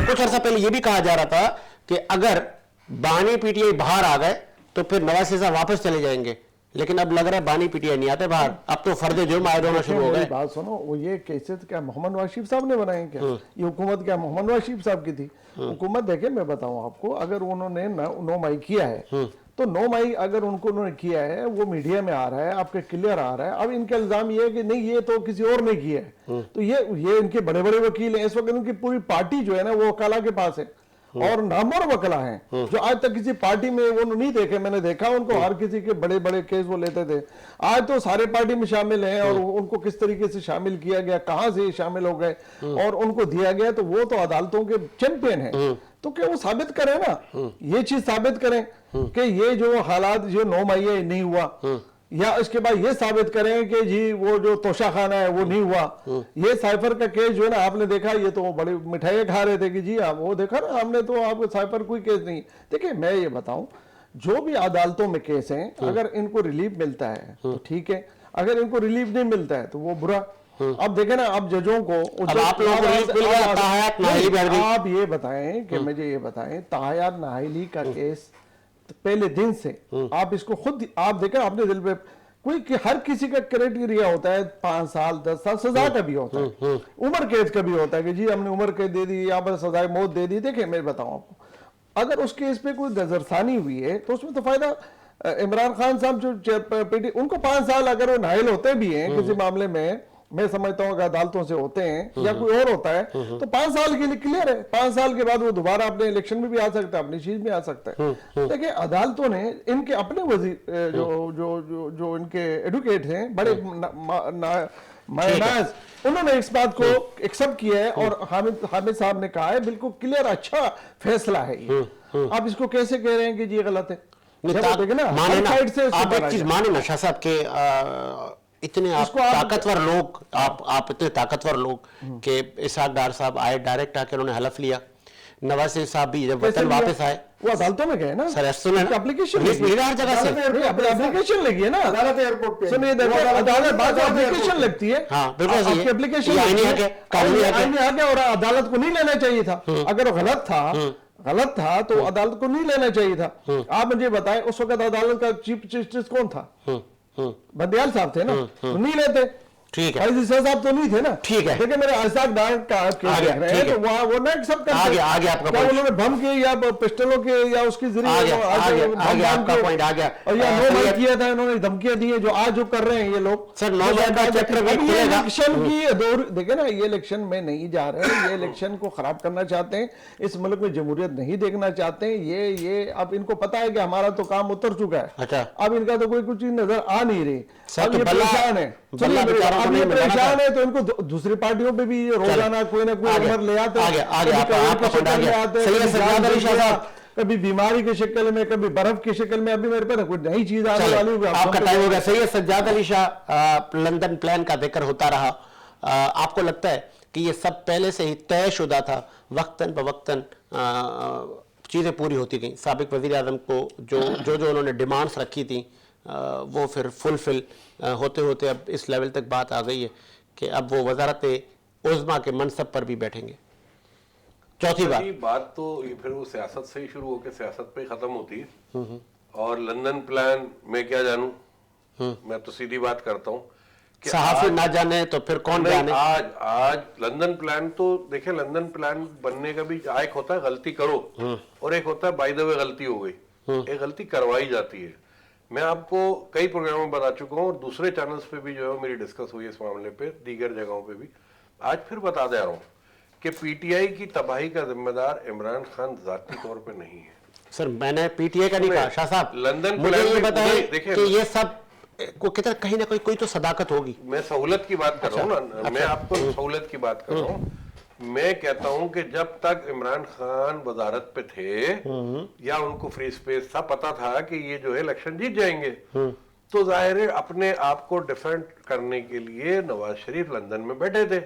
کچھ عرصہ پہلے یہ بھی کہا جا رہا تھا کہ اگر بانی پی ٹی آئی باہر آ گئے تو پھر نواز شریف صاحب واپس چلے جائیں گے, لیکن اب لگ رہا ہے بانی پی ٹی آئی نہیں آتے باہر, اب تو فرد جرم عائد ہونا شروع ہو گئے.
بات سنو, وہ یہ کیسز کیا محمد نواز شریف صاحب نے بنائے کیا؟ یہ حکومت کیا محمد نواز شریف صاحب کی تھی؟ حکومت دیکھیں میں بتاؤں آپ کو, اگر انہوں نے 9 مئی کیا ہے تو 9 مئی اگر انہوں نے کیا ہے, وہ میڈیا میں آ رہا ہے, آپ کے کلیئر آ رہا ہے. اب ان کا الزام یہ ہے کہ نہیں یہ تو کسی اور نے کیا ہے, تو یہ ان کے بڑے بڑے وکیل ہیں اس وقت, ان کی پوری پارٹی جو ہے نا وہ وکلا کے پاس ہے اور نامور وکلا ہیں جو آج تک کسی پارٹی میں وہ نہیں دیکھے. میں نے دیکھا ان کو, ہر کسی کے بڑے بڑے کیس وہ لیتے تھے. آج تو سارے پارٹی میں شامل ہیں اور ان کو کس طریقے سے شامل کیا گیا, کہاں سے شامل ہو گئے اور ان کو دیا گیا, تو وہ تو عدالتوں کے چیمپئن ہیں. تو کہ وہ ثابت کریں نا, یہ چیز ثابت کریں کہ یہ جو حالات جو 9 مئی ہے نہیں ہوا, یا اس کے بعد یہ ثابت کریں کہ جی وہ جو توشہ خانہ ہے وہ نہیں ہوا. یہ سائفر کا کیس جو ہے نا, آپ نے دیکھا یہ تو بڑی مٹھائیاں کھا رہے تھے کہ جی آپ وہ دیکھا نا ہم نے, تو آپ کو سائفر کوئی کیس نہیں. دیکھیں میں یہ بتاؤں, جو بھی عدالتوں میں کیس ہیں اگر ان کو ریلیف ملتا ہے تو ٹھیک ہے, اگر ان کو ریلیف نہیں ملتا ہے تو وہ برا. اب دیکھیں نا, اب ججوں کو آپ یہ بتائیں کہ مجھے یہ بتائیں, طاہر ناہلی کا کیس پہلے دن سے آپ اس کو خود آپ دیکھیں اپنے دل پہ, کوئی ہر کسی کا کرائٹیریا ہوتا ہے, 5 سال 10 سال سزا کا بھی ہوتا ہے, عمر قید کا بھی ہوتا ہے کہ جی ہم نے عمر قید دے دی یا بس سزائے موت دے دی. دیکھیں میں بتاؤں آپ کو, اگر اس کیس پہ کوئی نظرثانی ہوئی ہے تو اس میں تو فائدہ عمران خان صاحب جو ان کو 5 سال اگر وہ نااہل ہوتے بھی ہیں کسی معاملے میں سمجھتا ہوں کہ عدالتوں سے ہوتے ہیں یا کوئی اور ہوتا ہے تو 5 سال کے لیے کلیئر ہے. 5 سال کے بعد وہ دوبارہ اپنے الیکشن میں بھی آ سکتا ہے, اپنی چیز میں آ سکتا ہے. دیکھیں عدالتوں نے ان کے اپنے وزیر جو ان کے ایڈوکیٹ ہیں بڑے مائناز, انہوں نے اس بات کو ایکسپٹ کیا ہے اور حامد صاحب نے کہا ہے بالکل کلیئر اچھا فیصلہ ہے یہ. آپ اس کو کیسے کہہ رہے ہیں کہ جی غلط ہے؟
آپ ایک چیز مانے نا شاہ صاحب کے اتنے طاقتور لوگ, آپ اتنے طاقتور لوگ کہ اسحاق ڈار صاحب آئے ڈائریکٹ آ کے انہوں نے حلف لیا, نواز شریف صاحب بھی جب وطن واپس آئے
وہ عدالتوں میں گئے نا,
سر سنیں
اپلیکیشن
ہر جگہ سے
اپلیکیشن لگی ہے نا, عدالت ایئرپورٹ پہ سنیے عدالت بعد اپلیکیشن لگتی ہے.
ہاں بالکل صحیح ہے,
اپلیکیشن آئینی آ گیا اور عدالت کو نہیں لینا چاہیے تھا. اگر وہ غلط تھا تو عدالت کو نہیں لینا چاہیے تھا. آپ مجھے بتائیں اس وقت عدالت کا چیف جسٹس کون تھا؟ بندیال صاحب تھے نا, نہیں لیتے.
ٹھیک ہے,
صاحب تو نہیں تھے نا.
ٹھیک ہے,
دیکھیں میرے اسحاق ڈار کا وہ نہ سب کا
آگے آپ کا
انہوں نے بم کے یا پسٹلوں کے یا اس کے ذریعے
آپ کا پوائنٹ آ گیا,
اور یا 9 مئی کیا تھا انہوں نے دھمکیاں دی ہیں جو آج جو کر رہے ہیں یہ لوگ.
سر 9 مئی کا چیپٹر بھی کھلے گا.
الیکشن کی دور دیکھیں نا, یہ الیکشن میں نہیں جا رہے ہیں, یہ الیکشن کو خراب کرنا چاہتے ہیں, اس ملک میں جمہوریت نہیں دیکھنا چاہتے ہیں. یہ اب ان کو پتا ہے کہ ہمارا تو کام اتر چکا ہے, اب ان کا تو کوئی کچھ چیز نظر آ نہیں رہی. اب یہ پریشان ہے, اب یہ پریشان ہے تو ان کو دوسری پارٹیوں پہ بھی روزانہ کوئی نہ کوئی عمر لے آتے ہیں, کبھی بیماری کی شکل میں, کبھی برف کی شکل میں. ابھی میرے پاس کوئی نئی چیز آنے والی ہوگی.
آپ کا ٹائم ہو گیا. سید سجاد علی شاہ لندن پلان کا ذکر ہوتا رہا, آپ کو لگتا ہے کہ یہ سب پہلے سے ہی طے شدہ تھا, وقتاً بوقتاً چیزیں پوری ہوتی گئیں؟ سابق وزیر اعظم کو جو انہوں نے ڈیمانڈز رکھی تھیں وہ پھر فلفل ہوتے ہوتے اب اس لیول تک بات آ گئی ہے کہ اب وہ وزارت عظمیٰ کے منصب پر بھی بیٹھیں گے. چوتھی
بات تو یہ پھر وہ سیاست سے ہی شروع ہو کے سیاست پہ ختم ہوتی ہے. اور لندن پلان میں کیا جانوں, میں تو سیدھی بات کرتا ہوں کہ
صحافی نہ جانے تو پھر کون جانے.
آج لندن پلان تو دیکھیں, لندن پلان بننے کا بھی ایک ہوتا ہے غلطی کرو اور ایک ہوتا ہے بائی دا وے غلطی ہو گئی. ایک غلطی کروائی جاتی ہے. میں آپ کو کئی پروگراموں میں بتا چکا ہوں اور دوسرے چینلز پہ بھی جو ہے میری ڈسکس ہوئی اس معاملے پہ, دیگر جگہوں پہ بھی. آج پھر بتا دے رہا ہوں کہ پی ٹی آئی کی تباہی کا ذمہ دار عمران خان ذاتی طور پہ نہیں ہے.
سر میں نے پی ٹی آئی کا نہیں کہا شاہ صاحب,
لندن
مجھے یہ بتائیں کہ یہ سب کہیں نہ کوئی تو صداقت ہوگی.
میں سہولت کی بات کر رہا ہوں نا, میں آپ کو سہولت کی بات کر رہا ہوں. میں کہتا ہوں کہ جب تک عمران خان وزارت پہ تھے یا ان کو فری اسپیس تھا, پتا تھا کہ یہ جو ہے الیکشن جیت جائیں گے, تو ظاہر ہے اپنے آپ کو ڈیفینڈ کرنے کے لیے نواز شریف لندن میں بیٹھے تھے.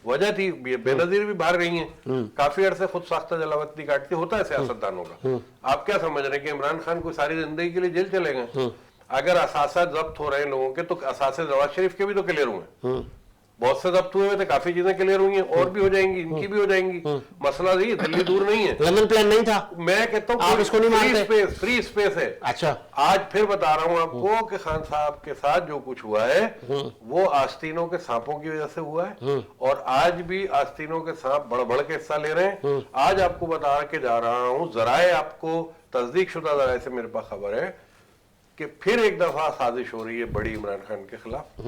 وجہ تھی بے نظیر بھی باہر گئی ہیں, کافی عرصے خود ساختہ جلاوطنی کاٹتی ہوتا ہے سیاستدانوں کا. آپ کیا سمجھ رہے ہیں کہ عمران خان کو ساری زندگی کے لیے جیل چلے گئے؟ اگر اثاثہ ضبط ہو رہے ہیں لوگوں کے تو اثاثے نواز شریف کے بھی تو کلیئر ہوئے, بہت سے ضبط ہوئے تھے, کافی چیزیں کلیئر ہوئی ہیں, اور بھی ہو جائیں گی, ان کی بھی ہو جائیں گی. مسئلہ نہیں, دلی دور نہیں ہے.
لندن پلان نہیں تھا,
میں کہتا ہوں
آپ اس کو نہیں مانتے؟
فری اسپیس ہے.
اچھا,
آج پھر بتا رہا ہوں آپ کو کہ خان صاحب کے ساتھ جو کچھ ہوا ہے وہ آستینوں کے سانپوں کی وجہ سے ہوا ہے, اور آج بھی آستینوں کے سانپ بڑھ بڑھ کے حصہ لے رہے ہیں. آج آپ کو بتا کے جا رہا ہوں, ذرائع آپ کو تصدیق شدہ ذرائع سے میرے پاس خبر ہے کہ پھر ایک دفعہ سازش ہو رہی ہے بڑی عمران خان کے خلاف.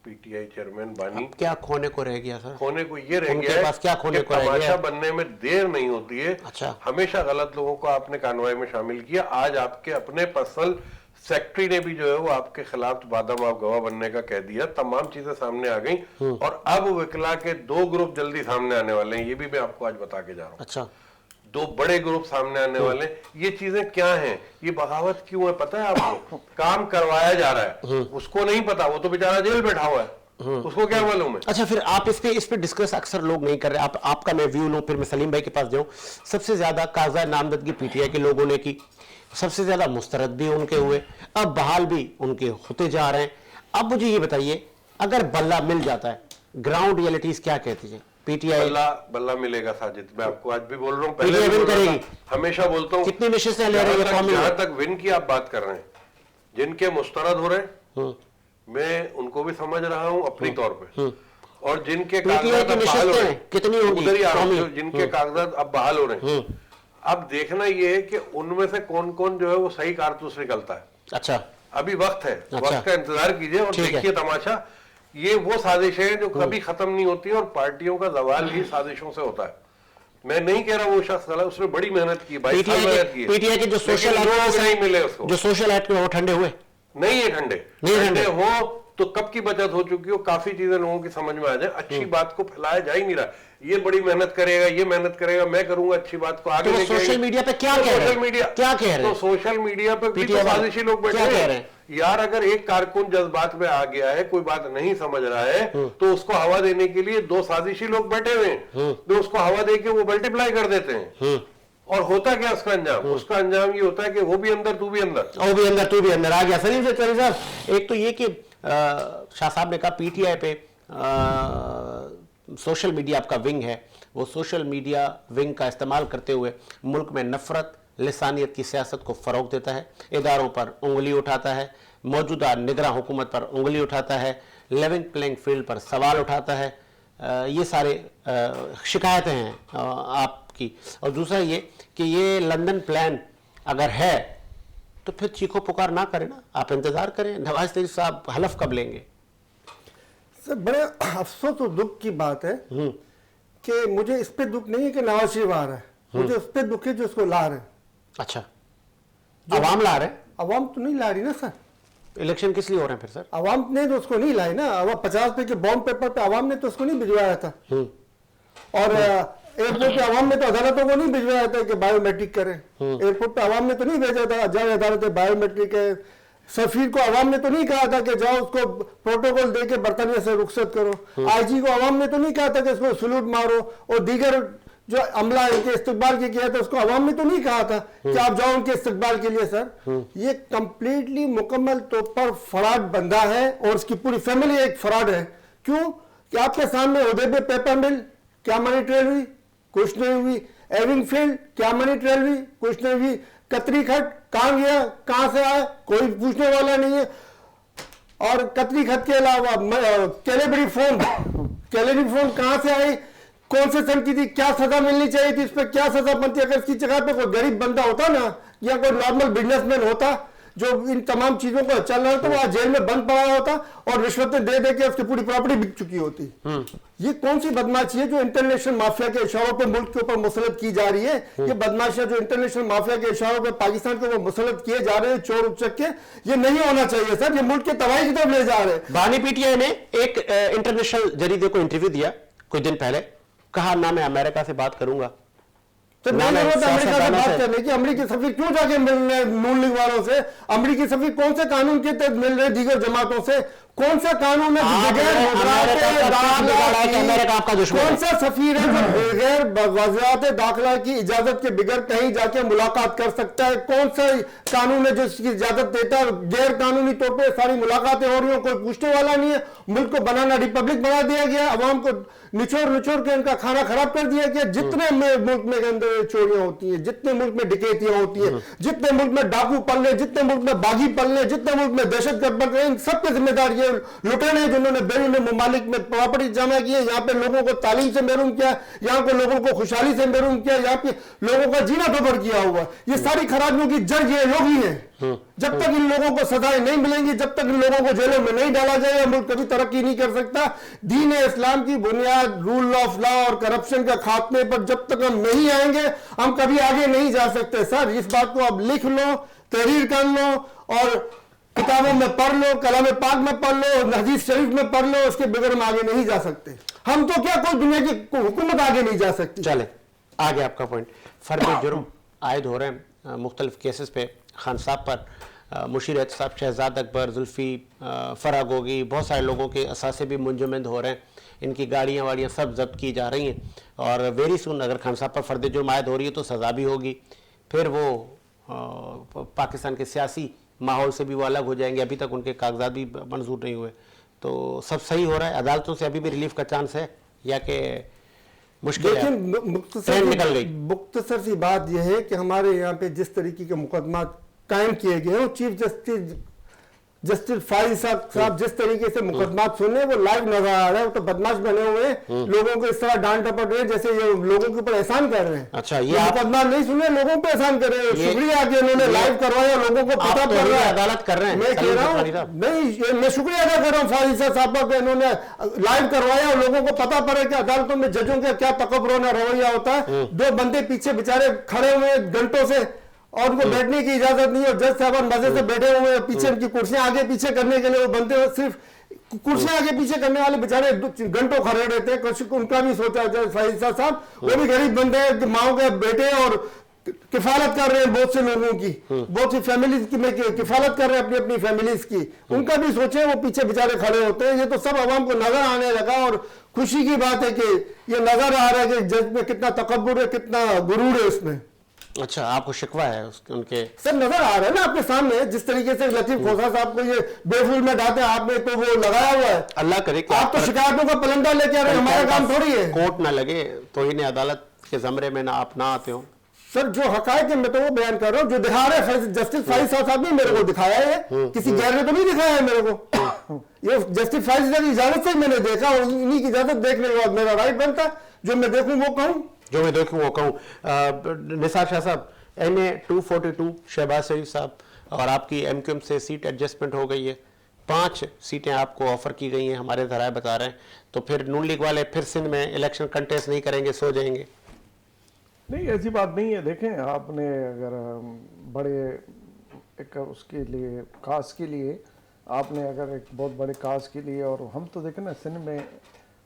پی ٹی آئی چیئرمین بانی,
کیا کھونے کو رہ گیا سر؟
کھونے کو یہ رہ
ان کے
گیا
پاس کیا
ہے
کھونے
کہ
کو رہ گیا؟
تماشا بننے میں دیر نہیں ہوتی ہے.
اچھا,
ہمیشہ غلط لوگوں کو آپ نے کانوائی میں شامل کیا. آج آپ کے اپنے پرسنل سیکٹری نے بھی جو ہے وہ آپ کے خلاف بادام آپ گواہ بننے کا کہہ دیا. تمام چیزیں سامنے آ گئیں, اور اب وکلا کے 2 گروپ جلدی سامنے آنے والے ہیں. یہ بھی میں آپ کو آج بتا کے جا رہا ہوں.
اچھا,
2 بڑے گروپ سامنے آنے والے ہیں. یہ چیزیں کیا ہیں, یہ بغاوت کیوں ہے پتہ ہے آپ کو؟ کام کروایا جا رہا ہے, اس کو نہیں پتا, وہ تو بیچارہ جیل بیٹھا ہوا ہے, اس کو کیا معلوم ہے.
اچھا, پھر آپ اس پہ ڈسکس اکثر لوگ نہیں کر رہے. آپ کا میں ویو لوں, پھر میں سلیم بھائی کے پاس جاؤں. سب سے زیادہ کاغذات نامزدگی پی ٹی آئی کے لوگوں نے کی, سب سے زیادہ مسترد بھی ان کے ہوئے, اب بحال بھی ان کے ہوتے جا رہے ہیں. اب مجھے یہ بتائیے, اگر بلہ مل جاتا ہے, گراؤنڈ ریئلٹیز کیا کہتی ہیں؟ پی ٹی آئی
بلہ ملے گا ساجد, میں آپ کو آج بھی بول رہا ہوں,
پی ٹی آئی ون کرے گی,
ہمیشہ بولتا ہوں.
کتنی نشستیں لے رہی ہے؟
جہاں تک ون کی آپ بات کر رہے ہیں, جن کے مسترد ہو رہے ہیں میں ان کو بھی سمجھ رہا ہوں اپنی طور پہ, اور جن کے کاغذات اب بحال ہو رہے ہیں,
کتنی
ادھر ہی آ رہا ہوں, جن کے کاغذات اب بحال ہو رہے ہیں, اب دیکھنا یہ ہے کہ ان میں سے کون کون جو ہے وہ صحیح کارتوس نکلتا ہے.
اچھا,
ابھی وقت ہے, وقت کا انتظار کیجئے اور دیکھیے تماشا. یہ وہ سازشیں ہیں جو کبھی ختم نہیں ہوتی, اور پارٹیوں کا زوال ہی سازشوں سے ہوتا ہے. میں نہیں کہہ رہا وہ شخص غلط, اس نے بڑی محنت کی, 22 سال محنت کی.
پی ٹی آئی کے جو سوشل
لوگ نہیں ملے اس کو,
جو سوشل ایکٹ میں وہ ٹھنڈے ہوئے
نہیں ہے. ٹھنڈے ہو تو کب کی بچت ہو چکی ہو, کافی چیزیں لوگوں کی سمجھ میں آ جائے. اچھی بات کو پھیلایا جا ہی نہیں رہا. یہ بڑی محنت کرے گا, یہ محنت کرے گا, میں کروں گا اچھی بات کو آگے لے کے.
سوشل میڈیا پہ کیا کہہ رہے ہیں؟
تو سوشل میڈیا پہ بھی سازشی لوگ بیٹھے ہیں یار. اگر ایک کارکن جذبات میں آ گیا ہے, کوئی بات نہیں سمجھ رہا ہے, تو اس کو ہوا دینے کے لیے 2 سازشی لوگ بیٹھے ہوئے ہیں, جو اس کو ہوا دے کے وہ ملٹیپلائی کر دیتے ہیں. اور ہوتا کیا اس کا انجام؟ اس کا انجام یہ ہوتا ہے کہ وہ بھی اندر, تو بھی اندر,
وہ بھی اندر, تو بھی اندر آ گیا. سلیم صاحب, ایک تو یہ کہ شاہ صاحب نے کہا پی ٹی آئی پہ سوشل میڈیا آپ کا ونگ ہے, وہ سوشل میڈیا ونگ کا استعمال کرتے ہوئے ملک میں نفرت لسانیت کی سیاست کو فروغ دیتا ہے, اداروں پر انگلی اٹھاتا ہے, موجودہ نگراں حکومت پر انگلی اٹھاتا ہے, لیونگ پلینگ فیلڈ پر سوال اٹھاتا ہے. یہ سارے شکایتیں ہیں آپ کی. اور دوسرا یہ کہ یہ لندن پلان اگر ہے تو پھر چیخو پکار نہ کریں نا, آپ انتظار کریں. نواز شریف صاحب حلف کب لیں گے؟
سر بڑے افسوس اور دکھ کی بات ہے کہ مجھے اس پہ دکھ نہیں ہے کہ نواز شریف آ رہا ہے, مجھے اس پہ دکھ ہے جو اس کو لا رہے ہیں.
اچھا, عوام لا رہے ہیں؟
عوام تو نہیں لا رہی نا سر.
الیکشن کس لیے ہو رہے ہیں پھر سر؟
عوام نے تو اس کو نہیں لائی نا. 50 کے بانڈ پیپر پہ عوام نے تو اس کو نہیں بھجوایا تھا, اور ایئرپورٹ پہ عوام نے تو عدالتوں کو نہیں بھجوایا تھا کہ بایو میٹرک کریں. ایئرپورٹ پہ عوام نے تو نہیں بھیجا تھا جائے عدالت بایو میٹرک ہے. سفیر کو عوام نے تو نہیں کہا تھا کہ جاؤ اس کو پروٹوکول دے کے برطانیہ سے رخصت کرو. آئی جی کو عوام نے تو نہیں کہا تھا کہ اس کو سلوٹ مارو, اور دیگر جو عملہ ان کے استقبال کے کیا تھا اس کو عوام نے تو نہیں کہا تھا کہ آپ جاؤ ان کے استقبال کے لیے. سر یہ کمپلیٹلی مکمل طور پر فراڈ بندہ ہے, اور اس کی پوری فیملی ایک فراڈ ہے. کیوں کہ آپ کے سامنے عہدے پہ پیپر مل, کیا منی ٹریل ہوئی؟ کچھ نہیں ہوئی. ایونگ فیلڈ, کیا منی ٹریل ہوئی؟ کچھ نہیں ہوئی. کتری خط کہاں گیا, کہاں سے آیا, کوئی پوچھنے والا نہیں ہے. اور کتری خط کے علاوہ کیلیبری فون کہاں سے آئی, کون سے سن کی تھی, کیا سزا ملنی چاہیے تھی, اس پہ کیا سزا بنتی. اگر اس کی جگہ پہ کوئی غریب بندہ ہوتا نا, یا کوئی نارمل بزنس مین ہوتا جو ان تمام چیزوں کو چل رہا ہوتا, وہ جیل میں بند پڑا ہوتا اور رشوتیں دے دے کے اس کی پوری پراپرٹی بک چکی ہوتی. یہ کون سی بدماشی ہے جو انٹرنیشنل مافیا کے اشاروں پہ ملک کے اوپر مسلط کی جا رہی ہے؟ یہ بدماشیاں جو انٹرنیشنل مافیا کے اشاروں پہ پاکستان کے اوپر مسلط کیے جا رہے ہیں چور اچک کے, یہ نہیں ہونا چاہیے سر. یہ ملک کے تباہی کی طرف لے جا رہے ہیں.
بانی پی ٹی آئی نے ایک انٹرنیشنل جریدے کو انٹرویو دیا کچھ دن پہلے, کہا نہ میں امریکہ سے بات کروں گا,
तो नहीं जरूरत अमेरिका से बात करने की। अमेरिकी सफीर क्यों जाके मिल रहे हैं नून लीग वालों से? अमेरिकी सफीर कौन से कानून के तहत मिल रहे हैं दीगर जमातों से? कौन सा कानून है कौन सा सफीर है जो बगैर वजारत दाखिला की इजाजत के बगैर कहीं जाके मुलाकात कर सकता है? कौन सा कानून है जो इसकी इजाजत देता है? गैर कानूनी तौर पे सारी मुलाकातें हो रही हैं, कोई पूछने वाला नहीं है। मुल्क को बनाना रिपब्लिक बना दिया गया, अवाम को निचोड़ के इनका खाना खराब कर दिया गया। जितने मुल्क में अंदर चोरियां होती हैं, जितने मुल्क में डकैतियां होती हैं, जितने मुल्क में डाकू पल रहे, जितने मुल्क में बागी पल रहे, जितने मुल्क में दहशतगर्द पल रहे, इन सबके जिम्मेदार ये लुटेरे हैं जिन्होंने बैरून ममालिक में प्रॉपर्टी जमा की है, यहाँ पे लोगों को तालीम से महरूम किया, यहाँ पे लोगों को खुशहाली से महरूम किया, यहाँ पे लोगों का जीना दोबर किया हुआ। ये सारी खराबियों की जड़ ये लोग ही हैं। जब तक इन लोगों को सजाएं नहीं मिलेंगी, जब तक इन लोगों को जेलों में नहीं डाला जाएगा, मुल्क कभी तरक्की नहीं कर सकता। दीन इस्लाम की बुनियाद रूल ऑफ लॉ और करप्शन का खात्मे पर जब तक हम नहीं आएंगे, हम कभी आगे नहीं जा सकते। सर, इस बात को आप लिख लो, तहरीर कर लो और किताबों में पढ़ लो, कलाम पाक में पढ़ लो, हदीस शरीफ में पढ़ लो, उसके बगैर हम आगे नहीं जा सकते। हम तो क्या, कोई दुनिया की हुकूमत आगे नहीं जा सकती।
चले आगे आपका पॉइंट। फर्द जुर्म आयद हो रहे हैं मुख्तलिफ केसेस पे खान साहब पर, मुशीर एहतसाब, शहजाद अकबर, जुल्फी, फराग होगी, बहुत सारे लोगों के असासे भी मुंजमद हो रहे हैं। इनकी गाड़ियाँ वाड़ियाँ सब जब्त की जा रही हैं और वेरी सुन अगर खान साहब पर फर्द जुर्म आयद हो रही है तो सज़ा भी होगी। फिर वो पाकिस्तान के सियासी माहौल से भी वो अलग हो जाएंगे। अभी तक उनके कागजात भी मंजूर नहीं हुए, तो सब सही हो रहा है। अदालतों से अभी भी रिलीफ का चांस है या कि मुश्किल है? निकल गई।
मुख्तसर सी बात यह है कि हमारे यहाँ पे जिस तरीके के मुकदमा कायम किए गए हैं, चीफ जस्टिस फारिस साहब जिस तरीके से मुकदमा सुने वो लाइव नजर आ रहा है। वो तो बदमाश बने हुए हैं, लोगों को इस तरह डांट टपट रहे हैं जैसे ये लोगों के ऊपर एहसान कर रहे हैं।
अच्छा, ये
मुकदमा नहीं सुने, लोगों पे एहसान कर रहे हैं। शुक्रिया कि उन्होंने लाइव करवाया, लोगों को पता पड़ रहा है।
अदालत कर रहे हैं,
मैं कह रहा हूँ नहीं, मैं शुक्रिया अदा कर रहा हूँ फारिस साहब का, इन्होंने लाइव करवाया और लोगों को पता पड़ा कि अदालतों में जजों का क्या तकब्बुराना रवैया होता है। दो बंदे पीछे बेचारे खड़े हुए घंटों से और उनको बैठने की इजाजत नहीं है, जज साहब मजे से बैठे हुए हैं, पीछे उनकी कुर्सियां आगे पीछे करने के लिए वो बनते हुए सिर्फ कुर्सियां आगे पीछे करने वाले बेचारे घंटों खड़े रहते हैं। उनका भी सोचा जाए फारिसा साहब, वो भी गरीब बंदे हैं, माओ के बेटे और किफालत कर रहे हैं बहुत से लोगों की, बहुत सी फैमिलीज की में किफालत कर रहे हैं अपनी अपनी फैमिलीज की। उनका भी सोचे, वो पीछे बेचारे खड़े होते हैं। ये तो सब आवाम को नजर आने लगा और खुशी की बात है कि ये नजर आ रहा है कि जज में कितना तकब्बुर है, कितना गुरूर है उसमें।
अच्छा, आपको शिकवा है उनके?
सर नजर आ रहा है ना आपके सामने, जिस तरीके से लतीफ खोसा साहब को ये बेफूल में डालते हैं, आपने तो वो लगाया हुआ है।
अल्लाह करे कि
आप तो शिकायतों का पलंदा लेके आ रहे हैं, हमारा काम थोड़ी है।
कोर्ट ना लगे तो इन्हें अदालत के जमरे में ना आप ना आते हो।
सर जो हकायक है मैं तो वो बयान कर रहा हूँ, जो दिखा रहे हैं जस्टिस फारिस साहब ने मेरे को दिखाया है, किसी गैर ने तो नहीं दिखाया है मेरे को। ये जस्टिस फारिस साहब की इजाजत से मैंने देखा और इन्हीं की इजाजत देखने के बाद मेरा राइट बनता जो मैं देखूं वो कहूं,
जो मैं देखूं वो कहूं। निसार शाह साहब, NA 242 शहबाज शरीफ साहब और आपकी MQM से सीट एडजस्टमेंट हो गई है, 5 सीटें आपको ऑफर की गई हैं, हमारे धराए बता रहे हैं। तो फिर नून लीग वाले फिर सिंध में इलेक्शन कंटेस्ट नहीं करेंगे, सो जाएंगे?
नहीं, ऐसी बात नहीं है। देखें, आपने अगर बड़े एक उसके लिए काज के लिए आपने अगर एक बहुत बड़े काज के लिए, और हम तो देखें ना सिंध में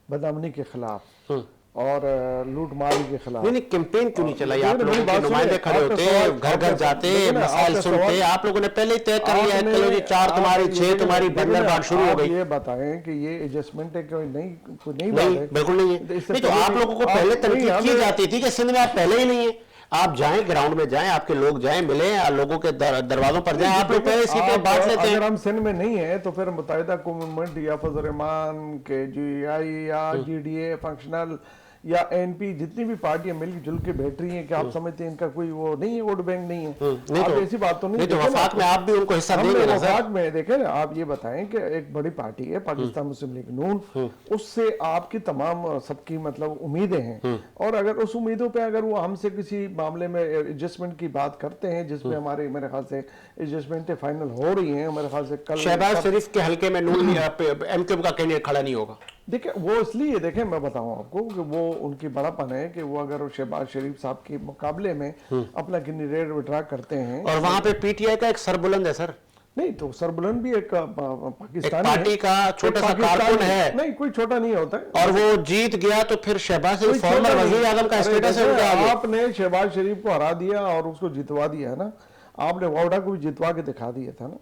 बदअमनी के खिलाफ और लूट मारी के खिलाफ
नहीं कैंपेन क्यों नहीं चलाई? आप लोगों के नुमाइंदे खड़े होते, घर घर जाते, मसाइल सुनते। आप लोगों ने पहले ही तय कर लिया है, चलो जी 4 तुम्हारी 6 तुम्हारी, बंदरबाग शुरू हो गई।
ये बताएं कि ये एडजस्टमेंट है कोई नहीं
बात है? बिल्कुल नहीं है। नहीं तो आप लोगों को पहले तनकीद की जाती थी कि सिंध में आप पहले ही नहीं है। आप जाएं, ग्राउंड में जाएं, आपके लोग जाएं, मिलें, लोगों के दरवाजों पर जाएं। आप लोग पहले सीटें बांट लेते हैं।
अगर हम सिंध में नहीं है तो फिर मुत्तहिदा कौमुमत या फजल रहमान, KGI या GDA फंक्शनल या NP जितनी भी पार्टियां मिलकर जुल के बैठ रही हैं, कि आप समझते हैं इनका कोई वो नहीं है, वोट बैंक नहीं है? आप तो, ऐसी बात तो नहीं
तो वफाक में आप भी उनको हिस्सा देंगे ना सर?
वफाक में देखें ना, आप ये बताएं कि एक बड़ी पार्टी है पाकिस्तान मुस्लिम लीग नून, उससे आपकी तमाम सबकी मतलब उम्मीदें हैं, और अगर उस उम्मीदों पे अगर वो हमसे किसी मामले में एडजस्टमेंट की बात करते हैं जिसमें हमारे मेरे ख्याल से एडजस्टमेंट फाइनल हो रही है, मेरे ख्याल से कल
शहबाज शरीफ के हल्के में नून MQM का कैंडिडेट खड़ा नहीं होगा।
देखिए वो इसलिए, देखें मैं बताऊं आपको कि वो उनकी बड़ापन है कि वो अगर शहबाज शरीफ साहब के मुकाबले में अपना कैंडिडेट विड्रा करते हैं,
और वहां पे PTI का एक सरबुलंद है सर,
नहीं तो सरबुलंद भी एक पाकिस्तानी
पार्टी
है,
का छोटा सा
एक पाकिस्तानी
कारकुन है।
नहीं कोई छोटा नहीं होता है,
और वो जीत गया तो फिर शहबाज
कोई
शरीफ फॉर्मर
छोटा नहीं।
वजीर आजम का
अरे
स्टेटस है
जैसे
उनके आगे।
आपने शहबाज शरीफ को हरा दिया और उसको जितवा दिया है ना, आपने वावड़ा को भी जितवा के दिखा दिया था ना,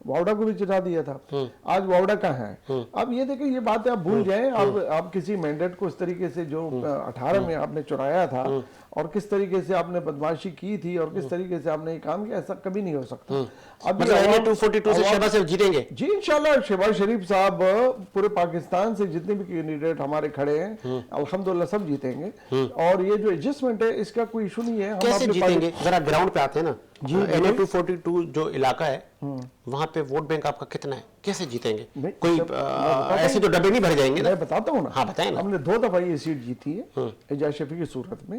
वावड़ा को भी जिता दिया था। आज वावड़ा कहाँ है? अब ये देखिए, ये बात आप भूल जाएं। आप किसी मैंडेट को इस तरीके से जो 18 में आपने चुराया था और किस तरीके से आपने बदमाशी की थी और किस तरीके से आपने ये काम किया, ऐसा कभी नहीं हो सकता। अब
मतलब
ये
NA
आवाम-
242 से शहबाज शरीफ जीतेंगे।
जी इंशाल्लाह शहबाज शरीफ साहब पूरे पाकिस्तान से जितने भी कैंडिडेट हमारे खड़े हैं अल्हम्दुलिल्लाह सब जीतेंगे। और ये जो एडजस्टमेंट है इसका कोई इशू नहीं है। हम
कैसे
अपनी
जीतेंगे? जरा ग्राउंड पे आते हैं ना।
जी,
NA 242 जो इलाका है वहां पे वोट बैंक आपका कितना है? कैसे जीतेंगे?
नहीं,
कोई
सब- मैं बताता
ऐसे तो डब्बे नहीं भर जाएंगे ना।
मैं बताता हूँ ना।
हाँ, बताएं ना।
हमने 2 दफा ये सीट जीती है एजाज शफी की सूरत में।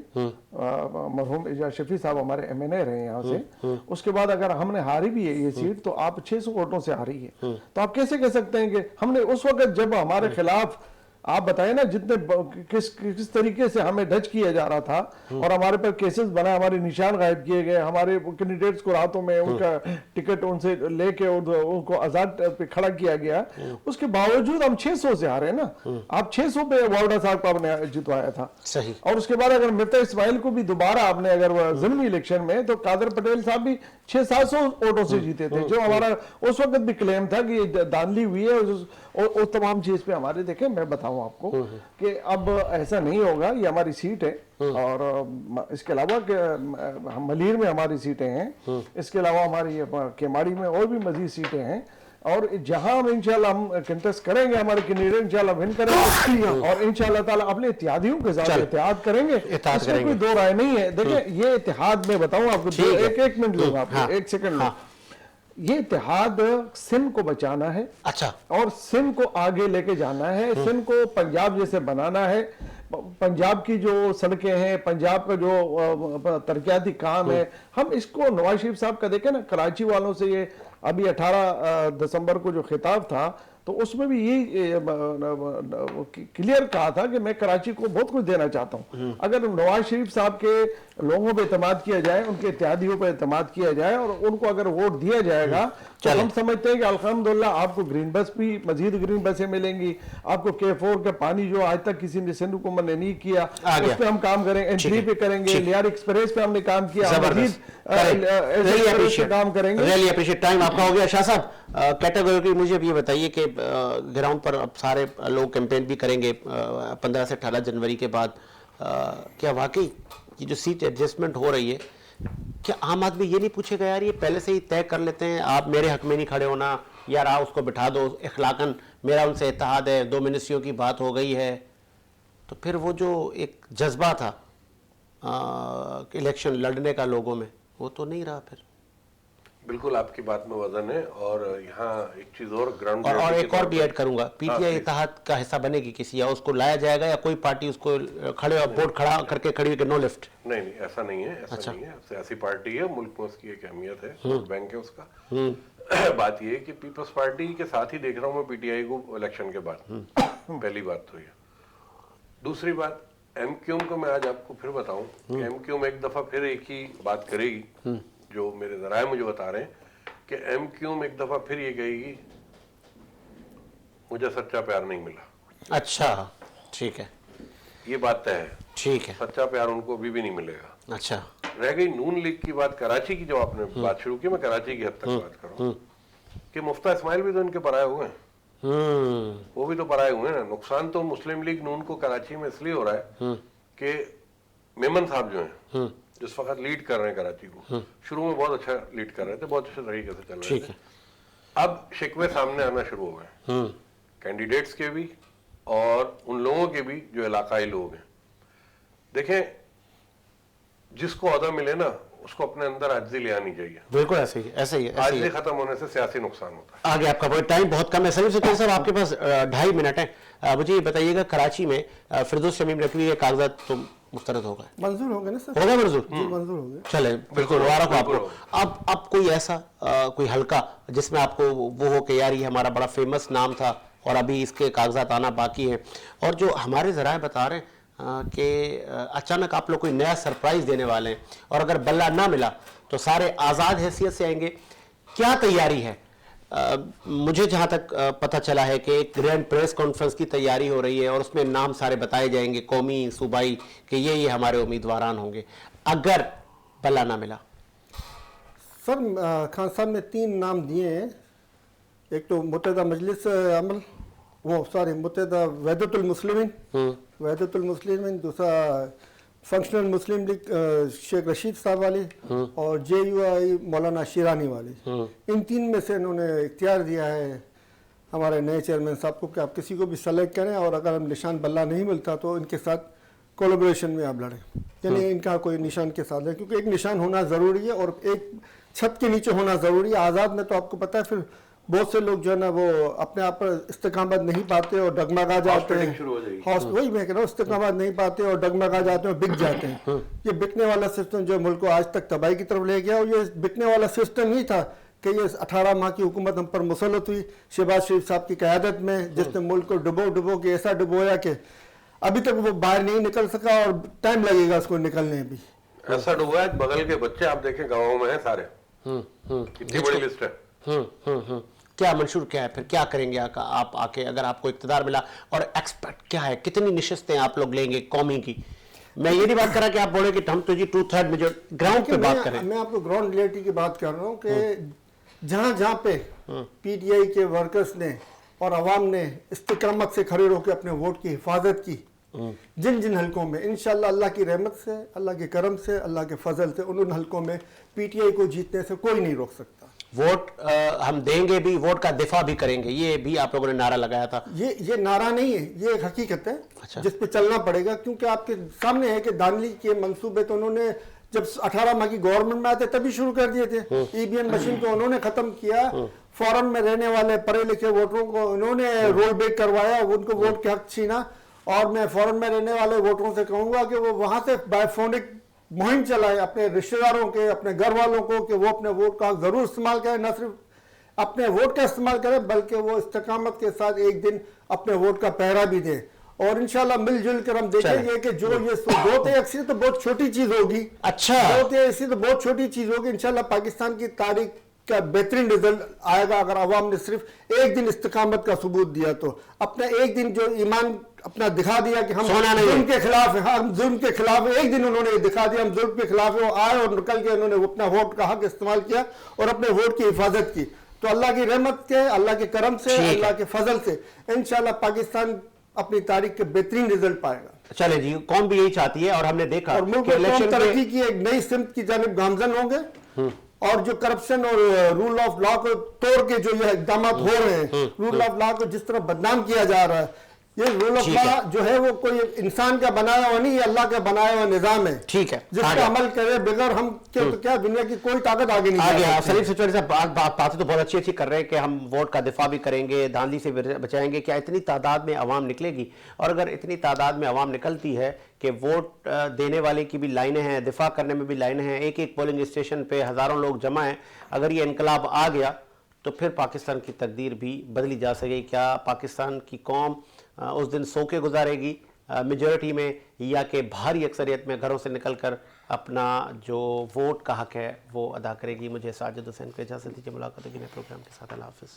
मरहूम एजाज शफी साहब हमारे MNA रहे यहाँ से। उसके बाद अगर हमने हारी भी है ये सीट तो आप 600 वोटों से हारी है। तो आप कैसे कह सकते हैं कि हमने उस वक्त जब हमारे खिलाफ, आप बताएं ना, जितने किस तरीके से हमें डच किया जा रहा था और हमारे पर केसेस बना, हमारे निशान गायब किए गए, हमारे कैंडिडेट्स को रातों में उनका टिकट उनसे लेके उनको आजाद पे खड़ा किया गया, उसके बावजूद हम 600 से हारे ना। आप 600 पे वावड़ा साहब को आपने जितवाया था।
सही।
और उसके बाद अगर मिर्जा इस्माइल को भी दोबारा आपने अगर ज़िमनी इलेक्शन में, तो कादर पटेल साहब भी 600-700 वोटों से जीते थे, जो हमारा उस वक्त भी क्लेम था कि ये धांधली हुई है। और तमाम चीज पे हमारे, देखें मैं बताऊं आपको कि अब ऐसा नहीं होगा, ये हमारी सीट है। और इसके अलावा मलीर में हमारी सीटें हैं, इसके अलावा हमारी केमाड़ी में और भी मजीद सीटें हैं। और जहां हम इंशाल्लाह हम कंटेस्ट करेंगे, हमारे कैंडिडेट इंशाल्लाह विन करेंगे और इंशाल्लाह ताला अपने इत्यादियों के साथ इत्तेहाद करेंगे।
इत्तेहाद
इसमें
करेंगे।
कोई दो राय नहीं है। देखिए ये इत्तेहाद मैं बताऊं आपको,
ठीक है।
एक मिनट लूंगा आपको,
हाँ।
1 सेकंड में। ये इत्तेहाद सिंध को बचाना है
अच्छा।
और सिंध को आगे लेके जाना है, सिंध को पंजाब जैसे बनाना है। पंजाब की जो सड़कें हैं, पंजाब का जो तरक्याती काम है, हम इसको नवाज शरीफ साहब का देखें ना, कराची वालों से ये अभी 18 दिसंबर को जो खिताब था तो उसमें भी यही क्लियर कहा था कि मैं कराची को बहुत कुछ देना चाहता हूं। अगर नवाज शरीफ साहब के लोगों पे एतमाद किया जाए, उनके इत्यादियों पे एतमाद किया जाए और उनको अगर वोट दिया जाएगा तो हम समझते हैं कि अल्हम्दुलिल्लाह आपको ग्रीन बस भी, मजीद ग्रीन बसें मिलेंगी आपको। K4 का पानी जो आज तक किसी ने सिंध हुकूमत ने नहीं किया, उस पर हम काम करेंगे। N3 पे करेंगे, लियार एक्सप्रेस पे हमने काम किया, मजीद काम करेंगे।
Really appreciate. टाइम आपका हो गया। शाह साहब, कैटेगरी मुझे अब ये बताइए कि ग्राउंड पर अब सारे लोग कैंपेन भी करेंगे 15 से 18 जनवरी के बाद। क्या वाकई ये जो सीट एडजस्टमेंट हो रही है, क्या आम आदमी ये नहीं पूछेगा यार ये पहले से ही तय कर लेते हैं, आप मेरे हक में नहीं खड़े होना, यार आओ उसको बिठा दो, इखलाकन मेरा उनसे इत्तेहाद है, 2 मिनिस्ट्रियों की बात हो गई है। तो फिर वो जो एक जज्बा था इलेक्शन लड़ने का लोगों में, वो तो नहीं रहा फिर।
बिल्कुल आपकी बात में वजन है। और यहाँ एक चीज और ग्राउंड
और एक और भी ऐड करूंगा, पीटीआई इत्तेहाद का हिस्सा बनेगी किसी, या उसको लाया जाएगा या कोई पार्टी उसको खड़े और बोर्ड खड़ा करके खड़ी हुई नो लिफ्ट?
नहीं नहीं, ऐसा नहीं है, ऐसा नहीं है। सियासी पार्टी है, मुल्क में उसकी एक अहमियत है, वोट बैंक है उसका। बात ये है कि पीपल्स पार्टी के साथ ही देख रहा हूँ मैं पीटीआई को इलेक्शन के बाद। पहली बात तो ये। दूसरी बात, MQM को मैं आज आपको फिर बताऊं कि MQM एक दफा फिर एक ही बात करेगी, जो मेरे जराए मुझे बता रहे हैं कि MQM एक दफा फिर ये कहेगी मुझे सच्चा प्यार नहीं मिला।
अच्छा, ठीक है,
ये बात तय है,
ठीक है।
सच्चा प्यार उनको अभी भी नहीं मिलेगा।
अच्छा,
रह गई नून लीग की बात, कराची की जो आपने बात शुरू की, मैं कराची की हद तक बात कर रहा हूँ कि मुफ्ता इस्माइल भी तो इनके पराए हुए हैं, वो भी तो पराए हुए हैं ना। नुकसान तो मुस्लिम लीग नून को कराची में इसलिए हो रहा है कि मेमन साहब जो हैं, जिस वक्त लीड कर रहे हैं कराची को, शुरू में बहुत अच्छा लीड कर रहे थे, बहुत अच्छे तरीके से चल रहे थे। अब शिकवे सामने आना शुरू हो गए, कैंडिडेट्स के भी और उन लोगों के भी जो इलाकाई लोग हैं। देखें, जिसको ओहदा मिले ना उसको अपने अंदर आजिज़ी ले आनी चाहिए।
बिल्कुल ऐसे ही, ऐसे ही, ऐसे ही।
आजिज़ी खत्म होने से सियासी नुकसान होता है।
आगे आपका बहुत टाइम बहुत कम है। सलीम सुल्तान साहब, आपके पास 2.5 मिनट है। मुझे ये बताइएगा, कराची में फिरदौस शमीम नकवी के कागजात तो मुस्तरद हो गए,
मंजूर हो गए ना सर?
हो गए मंजूर?
मंजूर हो गए।
चले, बिल्कुल मुबारक हो आपको। अब कोई ऐसा कोई हल्का जिसमें आपको वो हो कि यार ये हमारा बड़ा फेमस नाम था और अभी इसके कागजात आना बाकी है, और जो हमारे ज़राए बता रहे हैं कि अचानक आप लोग कोई नया सरप्राइज देने वाले हैं और अगर बल्ला ना मिला तो सारे आज़ाद हैसियत से आएंगे, क्या तैयारी है? मुझे जहाँ तक पता चला है कि एक ग्रैंड प्रेस कॉन्फ्रेंस की तैयारी हो रही है और उसमें नाम सारे बताए जाएंगे कौमी सूबाई कि ये हमारे उम्मीदवारान होंगे अगर बल्ला ना मिला।
सर खान साहब ने 3 नाम दिए हैं, एक तो मुत्तहिदा मजलिस अमल, वो सॉरी मुत्तहिदा वहदतुल मुस्लिमीन, दूसरा फंक्शनल मुस्लिम लीग शेख रशीद साहब वाली और JUI मौलाना शिरानी वाली। इन 3 में से इन्होंने इख्तियार दिया है हमारे नए चेयरमैन साहब को कि आप किसी को भी सेलेक्ट करें और अगर हम निशान बल्ला नहीं मिलता तो इनके साथ कोलैबोरेशन में आप लड़ें, यानी इनका कोई निशान के साथ है, क्योंकि एक निशान होना ज़रूरी है और एक छत के नीचे होना ज़रूरी है। आज़ाद में तो आपको पता है फिर बहुत से लोग जो है ना वो अपने आप पर इस्तेकामत नहीं पाते और डगमगा जाते हैं, वही मैं कह रहा हूँ, इस्तेकामत नहीं पाते और डगमगा जाते हैं और बिक जाते हैं। ये बिकने वाला सिस्टम जो मुल्क को आज तक तबाही की तरफ ले गया, और ये बिकने वाला सिस्टम ही था कि ये 18 माह की हुकूमत हम पर मुसल्लत हुई शहबाज शरीफ साहब की क़यादत में, जिसने मुल्क को डुबो के ऐसा डुबोया कि अभी तक वो बाहर नहीं निकल सका और टाइम लगेगा उसको निकलने भी।
ऐसा डुबा है बगल के बच्चे आप देखें गाँवों में है सारे, कितनी बड़ी लिस्ट है।
क्या मंशूर क्या है फिर, क्या करेंगे आप आके अगर आपको इक़्तिदार मिला, और एक्सपेक्ट क्या है, कितनी नशिस्तें आप लोग लेंगे कौमी की? मैं ये नहीं बात कर रहा कि आप बोले कि हम तो जी 2/3 मेजर ग्राउंड पे बात करें।
मैं आपको ग्राउंड रियलिटी की बात कर रहा हूँ कि जहाँ पे PTI के वर्कर्स ने और अवाम ने इस्तिकामत से खड़े होकर अपने वोट की हिफाजत की, जिन जिन हलकों में इंशाल्लाह अल्लाह की रहमत से, अल्लाह के करम से, अल्लाह के फजल से उन हलकों में PTI को जीतने से कोई नहीं रोक सकता।
वोट हम देंगे भी, वोट का दिफा भी करेंगे, ये भी आप लोगों ने नारा लगाया था।
ये नारा नहीं है, ये एक हकीकत है।
अच्छा।
जिस पे चलना पड़ेगा, क्योंकि आपके सामने है कि दानिली के मंसूबे तो उन्होंने जब 18 माह की गवर्नमेंट में आते तभी शुरू कर दिए थे। EVM मशीन को उन्होंने खत्म किया, फॉरेन में रहने वाले पढ़े लिखे वोटरों को उन्होंने रोल बैक करवाया, उनको वोट के हक छीना। और मैं फॉरेन में रहने वाले वोटरों से कहूंगा कि वो वहां से बायोफोनिक मुहिम चलाए अपने रिश्तेदारों के, अपने घर वालों को, कि वो अपने वोट का जरूर इस्तेमाल करें, न सिर्फ अपने वोट का इस्तेमाल करें बल्कि वो इस्तेकामत के साथ एक दिन अपने वोट का पहरा भी दें। और इंशाल्लाह मिलजुल कर हम देखेंगे कि जो ये 2 अक्सर तो बहुत छोटी चीज होगी।
अच्छा,
2 अक्सर तो बहुत छोटी चीज होगी। इंशाल्लाह पाकिस्तान की तारीख का बेहतरीन रिजल्ट आएगा अगर अवाम ने सिर्फ एक दिन इस्तिकामत का सबूत दिया। तो अपना एक दिन जो ईमान अपना दिखा दिया कि हम जुल्म के खिलाफ है, हम जुल्म के खिलाफ है, एक दिन उन्होंने दिखा दिया हम जुल्म के खिलाफ है। वो आए और निकल के उन्होंने अपना वोट का हक इस्तेमाल किया और अपने वोट की हिफाजत की। तो अल्लाह की रहमत के, अल्लाह के करम से, अल्लाह के फजल से इंशाल्लाह पाकिस्तान अपनी तारीख के बेहतरीन रिजल्ट पाएगा।
चले जी, कौन भी यही चाहती है और हमने देखा
और मुल्क में तरक्की की एक नई सिमत की जानिब गामजन होंगे। और जो करप्शन और रूल ऑफ लॉ को तोड़ के जो ये इकदाम हो रहे हैं, रूल ऑफ लॉ को जिस तरह बदनाम किया जा रहा है, ये रूल ऑफ लॉ जो है वो कोई इंसान का बनाया हुआ नहीं, अल्लाह का बनाया हुआ निजाम है।
ठीक है,
जिसका अमल करे बगैर हम तो क्या दुनिया की कोई ताकत आगे नहीं
आगे। सलीम सिचुएशन साहब बातें तो बहुत अच्छी कर रहे हैं कि हम वोट का दिफा भी करेंगे, धांधली से बचाएंगे। क्या इतनी तादाद में अवाम निकलेगी? और अगर इतनी तादाद में अवाम निकलती है कि वोट देने वाले की भी लाइनें हैं, दिफा करने में भी लाइनें हैं, एक एक पोलिंग स्टेशन पे हज़ारों लोग जमा हैं, अगर ये इनकलाब आ गया तो फिर पाकिस्तान की तकदीर भी बदली जा सकेगी। क्या पाकिस्तान की कौम उस दिन सो के गुजारेगी मेजॉरिटी में, या कि भारी अक्सरियत में घरों से निकलकर अपना जो वोट का हक है वो अदा करेगी? मुझे साजिद हुसैन को इजाज़त दीजिए, मुलाकात होगी नए प्रोग्राम के साथ। अल्लाह हाफ़िज़।